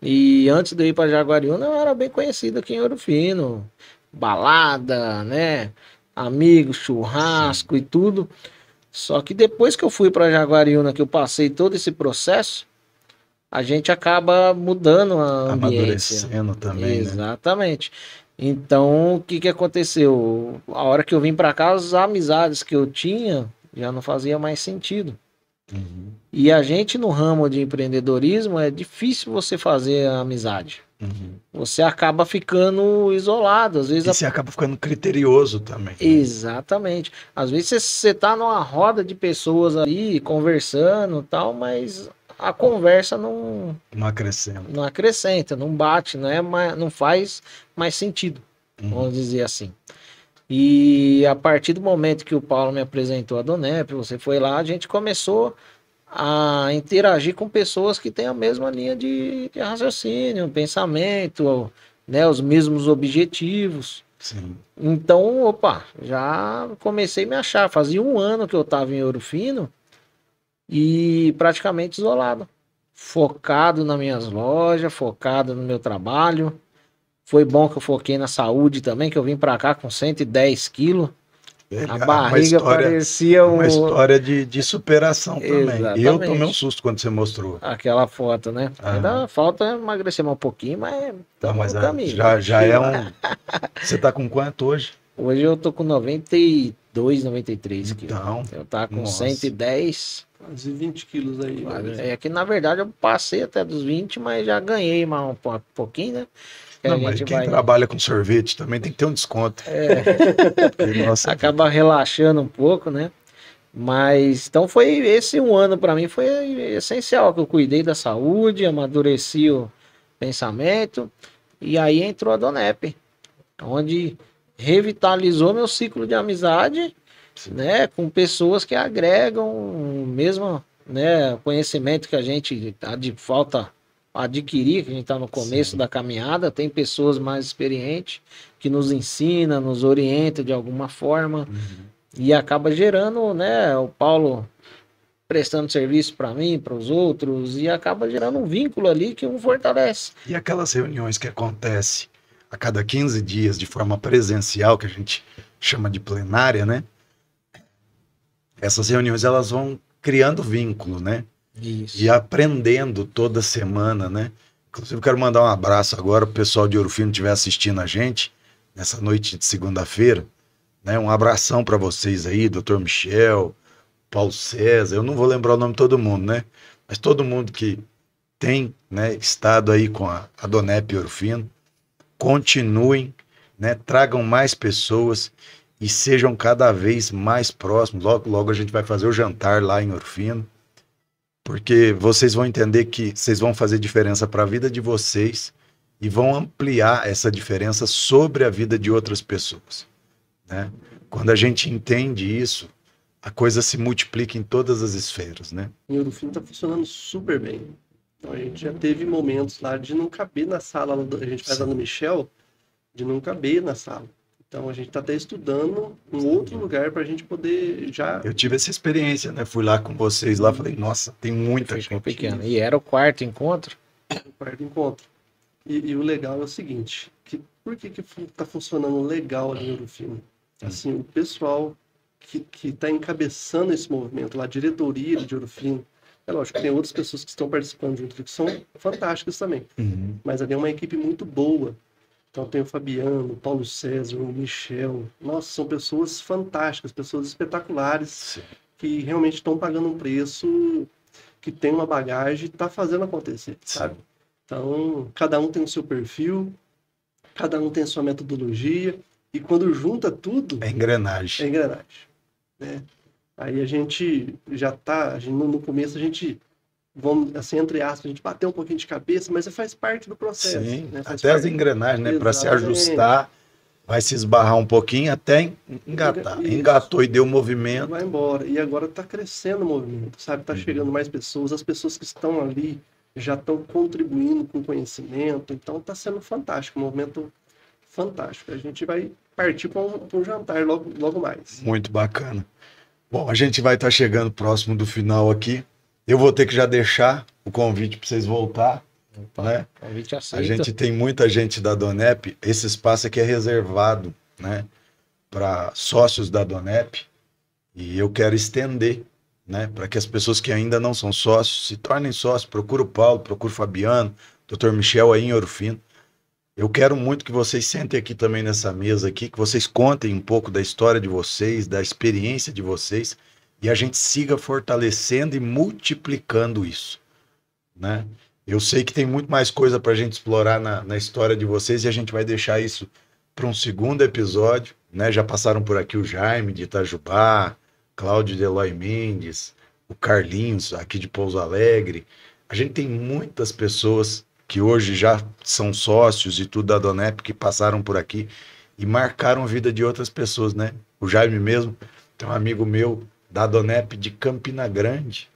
e antes de ir para Jaguariúna eu era bem conhecido aqui em Ouro Fino. Balada, né? Amigos, churrasco e tudo. Só que depois que eu fui para Jaguariúna, que eu passei todo esse processo, a gente acaba mudando a ambiência. Amadurecendo também, exatamente. Né? Então, o que aconteceu? A hora que eu vim para cá, as amizades que eu tinha já não fazia mais sentido. Uhum. E a gente no ramo de empreendedorismo é difícil você fazer a amizade. Uhum. Você acaba ficando isolado, às vezes. E você acaba ficando criterioso também. Né? Exatamente. Às vezes você tá numa roda de pessoas ali conversando e tal, mas a conversa não acrescenta, não bate, não faz mais sentido, vamos dizer assim. E a partir do momento que o Paulo me apresentou a Donep, você foi lá, a gente começou a interagir com pessoas que têm a mesma linha de raciocínio, pensamento, né, os mesmos objetivos. Sim. Então, já comecei a me achar. Fazia 1 ano que eu estava em Ouro Fino e praticamente isolado. Focado nas minhas lojas, focado no meu trabalho. Foi bom que eu foquei na saúde também, que eu vim para cá com 110 quilos. A barriga parecia uma história de superação também. Exatamente. Eu tomei um susto quando você mostrou. Aquela foto, né? Ainda falta emagrecer mais um pouquinho, mas mas no caminho. Já é um... Você tá com quanto hoje? Hoje eu tô com 92, 93 quilos. Então, eu tava com 110. Quase 20 quilos aí. É que na verdade eu passei até dos 20, mas já ganhei mais um pouquinho, né? Não, mas quem trabalha com sorvete também tem que ter um desconto. Nossa, acaba relaxando um pouco, né? Mas então foi esse 1 ano para mim foi essencial, que eu cuidei da saúde, amadureci o pensamento e aí entrou a Donep, onde revitalizou meu ciclo de amizade, né, com pessoas que agregam o mesmo, né, conhecimento que a gente falta adquirir, que a gente está no começo da caminhada. Tem pessoas mais experientes que nos ensinam, nos orientam de alguma forma, e acaba gerando, né, o Paulo prestando serviço para mim, para os outros, e acaba gerando um vínculo ali que um fortalece. E aquelas reuniões que acontecem a cada 15 dias de forma presencial, que a gente chama de plenária, né? Essas reuniões, elas vão criando vínculo, né? Isso. E aprendendo toda semana, né? Inclusive, eu quero mandar um abraço agora para o pessoal de Ouro Fino que estiver assistindo a gente nessa noite de segunda-feira, né? Um abração para vocês aí, Dr. Michel, Paulo César, eu não vou lembrar o nome de todo mundo, né? Mas todo mundo que tem, né, estado aí com a Donep Ouro Fino, continuem, né? Tragam mais pessoas e sejam cada vez mais próximos. Logo, logo a gente vai fazer o jantar lá em Ouro Fino. porque vocês vão entender que vocês vão fazer diferença para a vida de vocês e vão ampliar essa diferença sobre a vida de outras pessoas, né? Quando a gente entende isso, a coisa se multiplica em todas as esferas, né? E o Ouro Fino está funcionando super bem. Então, a gente já teve momentos lá de não caber na sala, a gente faz lá no Michel, de não caber na sala. Então, a gente está até estudando um outro lugar para a gente poder já... Eu tive essa experiência, né? Fui lá com vocês lá, falei, nossa, tem muita Ficou gente. pequeno. E era o quarto encontro? O quarto encontro. E o legal é o seguinte, por que está funcionando legal ali no Ouro Fino? Assim, o pessoal que está encabeçando esse movimento, lá, a diretoria de Ouro Fino, é lógico que tem outras pessoas que estão participando junto, que são fantásticas também, mas ali é uma equipe muito boa. Então tem o Fabiano, o Paulo César, o Michel, nossa, são pessoas fantásticas, pessoas espetaculares, Sim. que realmente estão pagando um preço, que tem uma bagagem e está fazendo acontecer, sabe? Então, cada um tem o seu perfil, cada um tem a sua metodologia, e quando junta tudo... É engrenagem. É engrenagem, né? Aí a gente já tá, no começo a gente, vamos, assim, entre aspas, a gente bateu um pouquinho de cabeça, mas faz parte do processo. Sim, né? até as engrenagens, né? Para se ajustar, vai se esbarrar um pouquinho até engatar. Isso. Engatou e deu movimento. Vai embora. E agora está crescendo o movimento, sabe? Está chegando mais pessoas, as pessoas que estão ali já estão contribuindo com conhecimento, então está sendo fantástico, um movimento fantástico. A gente vai partir para um jantar logo mais. Muito bacana. Bom, a gente vai estar chegando próximo do final aqui. Eu vou ter que já deixar o convite para vocês voltar. Opa, né? Convite aceito. A gente tem muita gente da Donep. Esse espaço aqui é reservado, né, para sócios da Donep. E eu quero estender, né, para que as pessoas que ainda não são sócios se tornem sócios. Procura o Paulo, procura o Fabiano, Dr. Michel aí em Ouro Fino. Eu quero muito que vocês sentem aqui também nessa mesa aqui, que vocês contem um pouco da história de vocês, da experiência de vocês, e a gente siga fortalecendo e multiplicando isso, né? Eu sei que tem muito mais coisa para a gente explorar na história de vocês, e a gente vai deixar isso para um segundo episódio, né? Já passaram por aqui o Jaime de Itajubá, Cláudio de Eloy Mendes, o Carlinhos aqui de Pouso Alegre. A gente tem muitas pessoas que hoje já são sócios e tudo da Donep, que passaram por aqui e marcaram a vida de outras pessoas, né? O Jaime mesmo, tem um amigo meu da Donep de Campina Grande,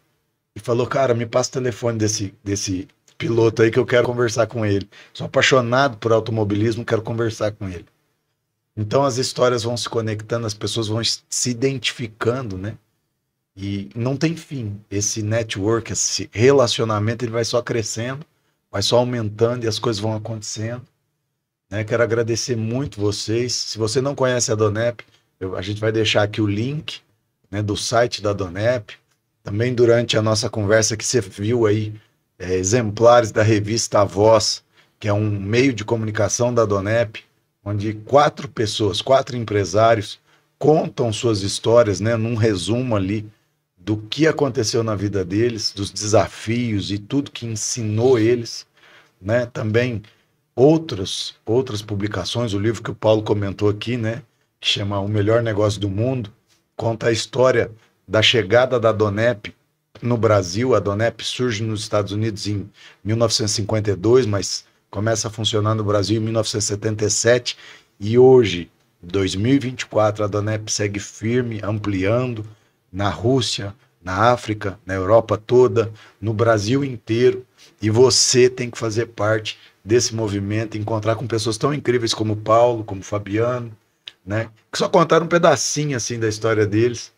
e falou, cara, me passa o telefone desse piloto aí que eu quero conversar com ele. Sou apaixonado por automobilismo, quero conversar com ele. Então as histórias vão se conectando, as pessoas vão se identificando, né? E não tem fim. Esse network, esse relacionamento, ele vai só crescendo, vai só aumentando e as coisas vão acontecendo, né? Quero agradecer muito vocês. Se você não conhece a Donep, a gente vai deixar aqui o link, né, do site da Donep. Também durante a nossa conversa que você viu aí, exemplares da revista A Voz, que é um meio de comunicação da Donep, onde 4 pessoas, 4 empresários contam suas histórias, né, num resumo ali do que aconteceu na vida deles, dos desafios e tudo que ensinou eles, né? Também outras publicações, o livro que o Paulo comentou aqui, né, que chama O Melhor Negócio do Mundo, conta a história da chegada da Donep no Brasil. A Donep surge nos Estados Unidos em 1952, mas começa a funcionar no Brasil em 1977, e hoje, 2024, a Donep segue firme, ampliando na Rússia, na África, na Europa toda, no Brasil inteiro, e você tem que fazer parte desse movimento, encontrar com pessoas tão incríveis como o Paulo, como o Fabiano, né, que só contaram um pedacinho assim da história deles,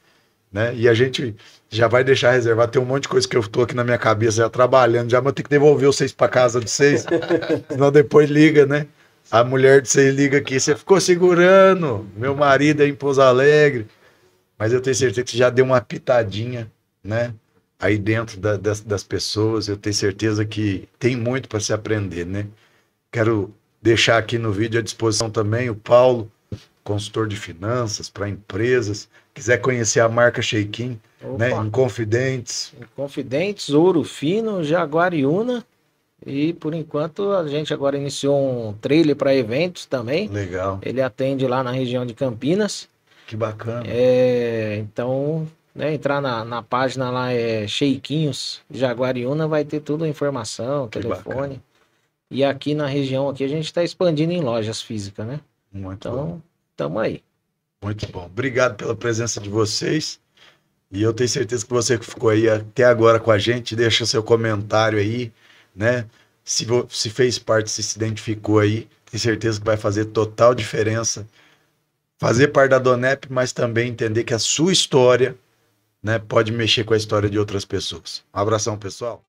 né, e a gente já vai deixar reservado, tem um monte de coisa que eu tô aqui na minha cabeça já trabalhando, já vou ter que devolver vocês para casa de vocês, senão depois liga, né, a mulher de vocês liga aqui, você ficou segurando, meu marido é em Pouso Alegre. Mas eu tenho certeza que já deu uma pitadinha, né, aí dentro das pessoas. Eu tenho certeza que tem muito para se aprender, né? Quero deixar aqui no vídeo à disposição também o Paulo, consultor de finanças para empresas. Quiser conhecer a marca Shekin, né, Inconfidentes. Inconfidentes, Ouro Fino, Jaguariúna. E por enquanto a gente agora iniciou um trailer para eventos também. Legal. Ele atende lá na região de Campinas. Que bacana. Então, né? Entrar na página lá, Sheiquinhos Jaguariúna, vai ter toda a informação, Que telefone. bacana. E aqui na região, aqui a gente está expandindo em lojas físicas, né? Muito bom. Então, tamo aí. Muito bom. Obrigado pela presença de vocês. E eu tenho certeza que você que ficou aí até agora com a gente, deixa seu comentário aí, né? Se fez parte, se identificou aí, tenho certeza que vai fazer total diferença. Fazer parte da Donep, mas também entender que a sua história, né, pode mexer com a história de outras pessoas. Um abração, pessoal.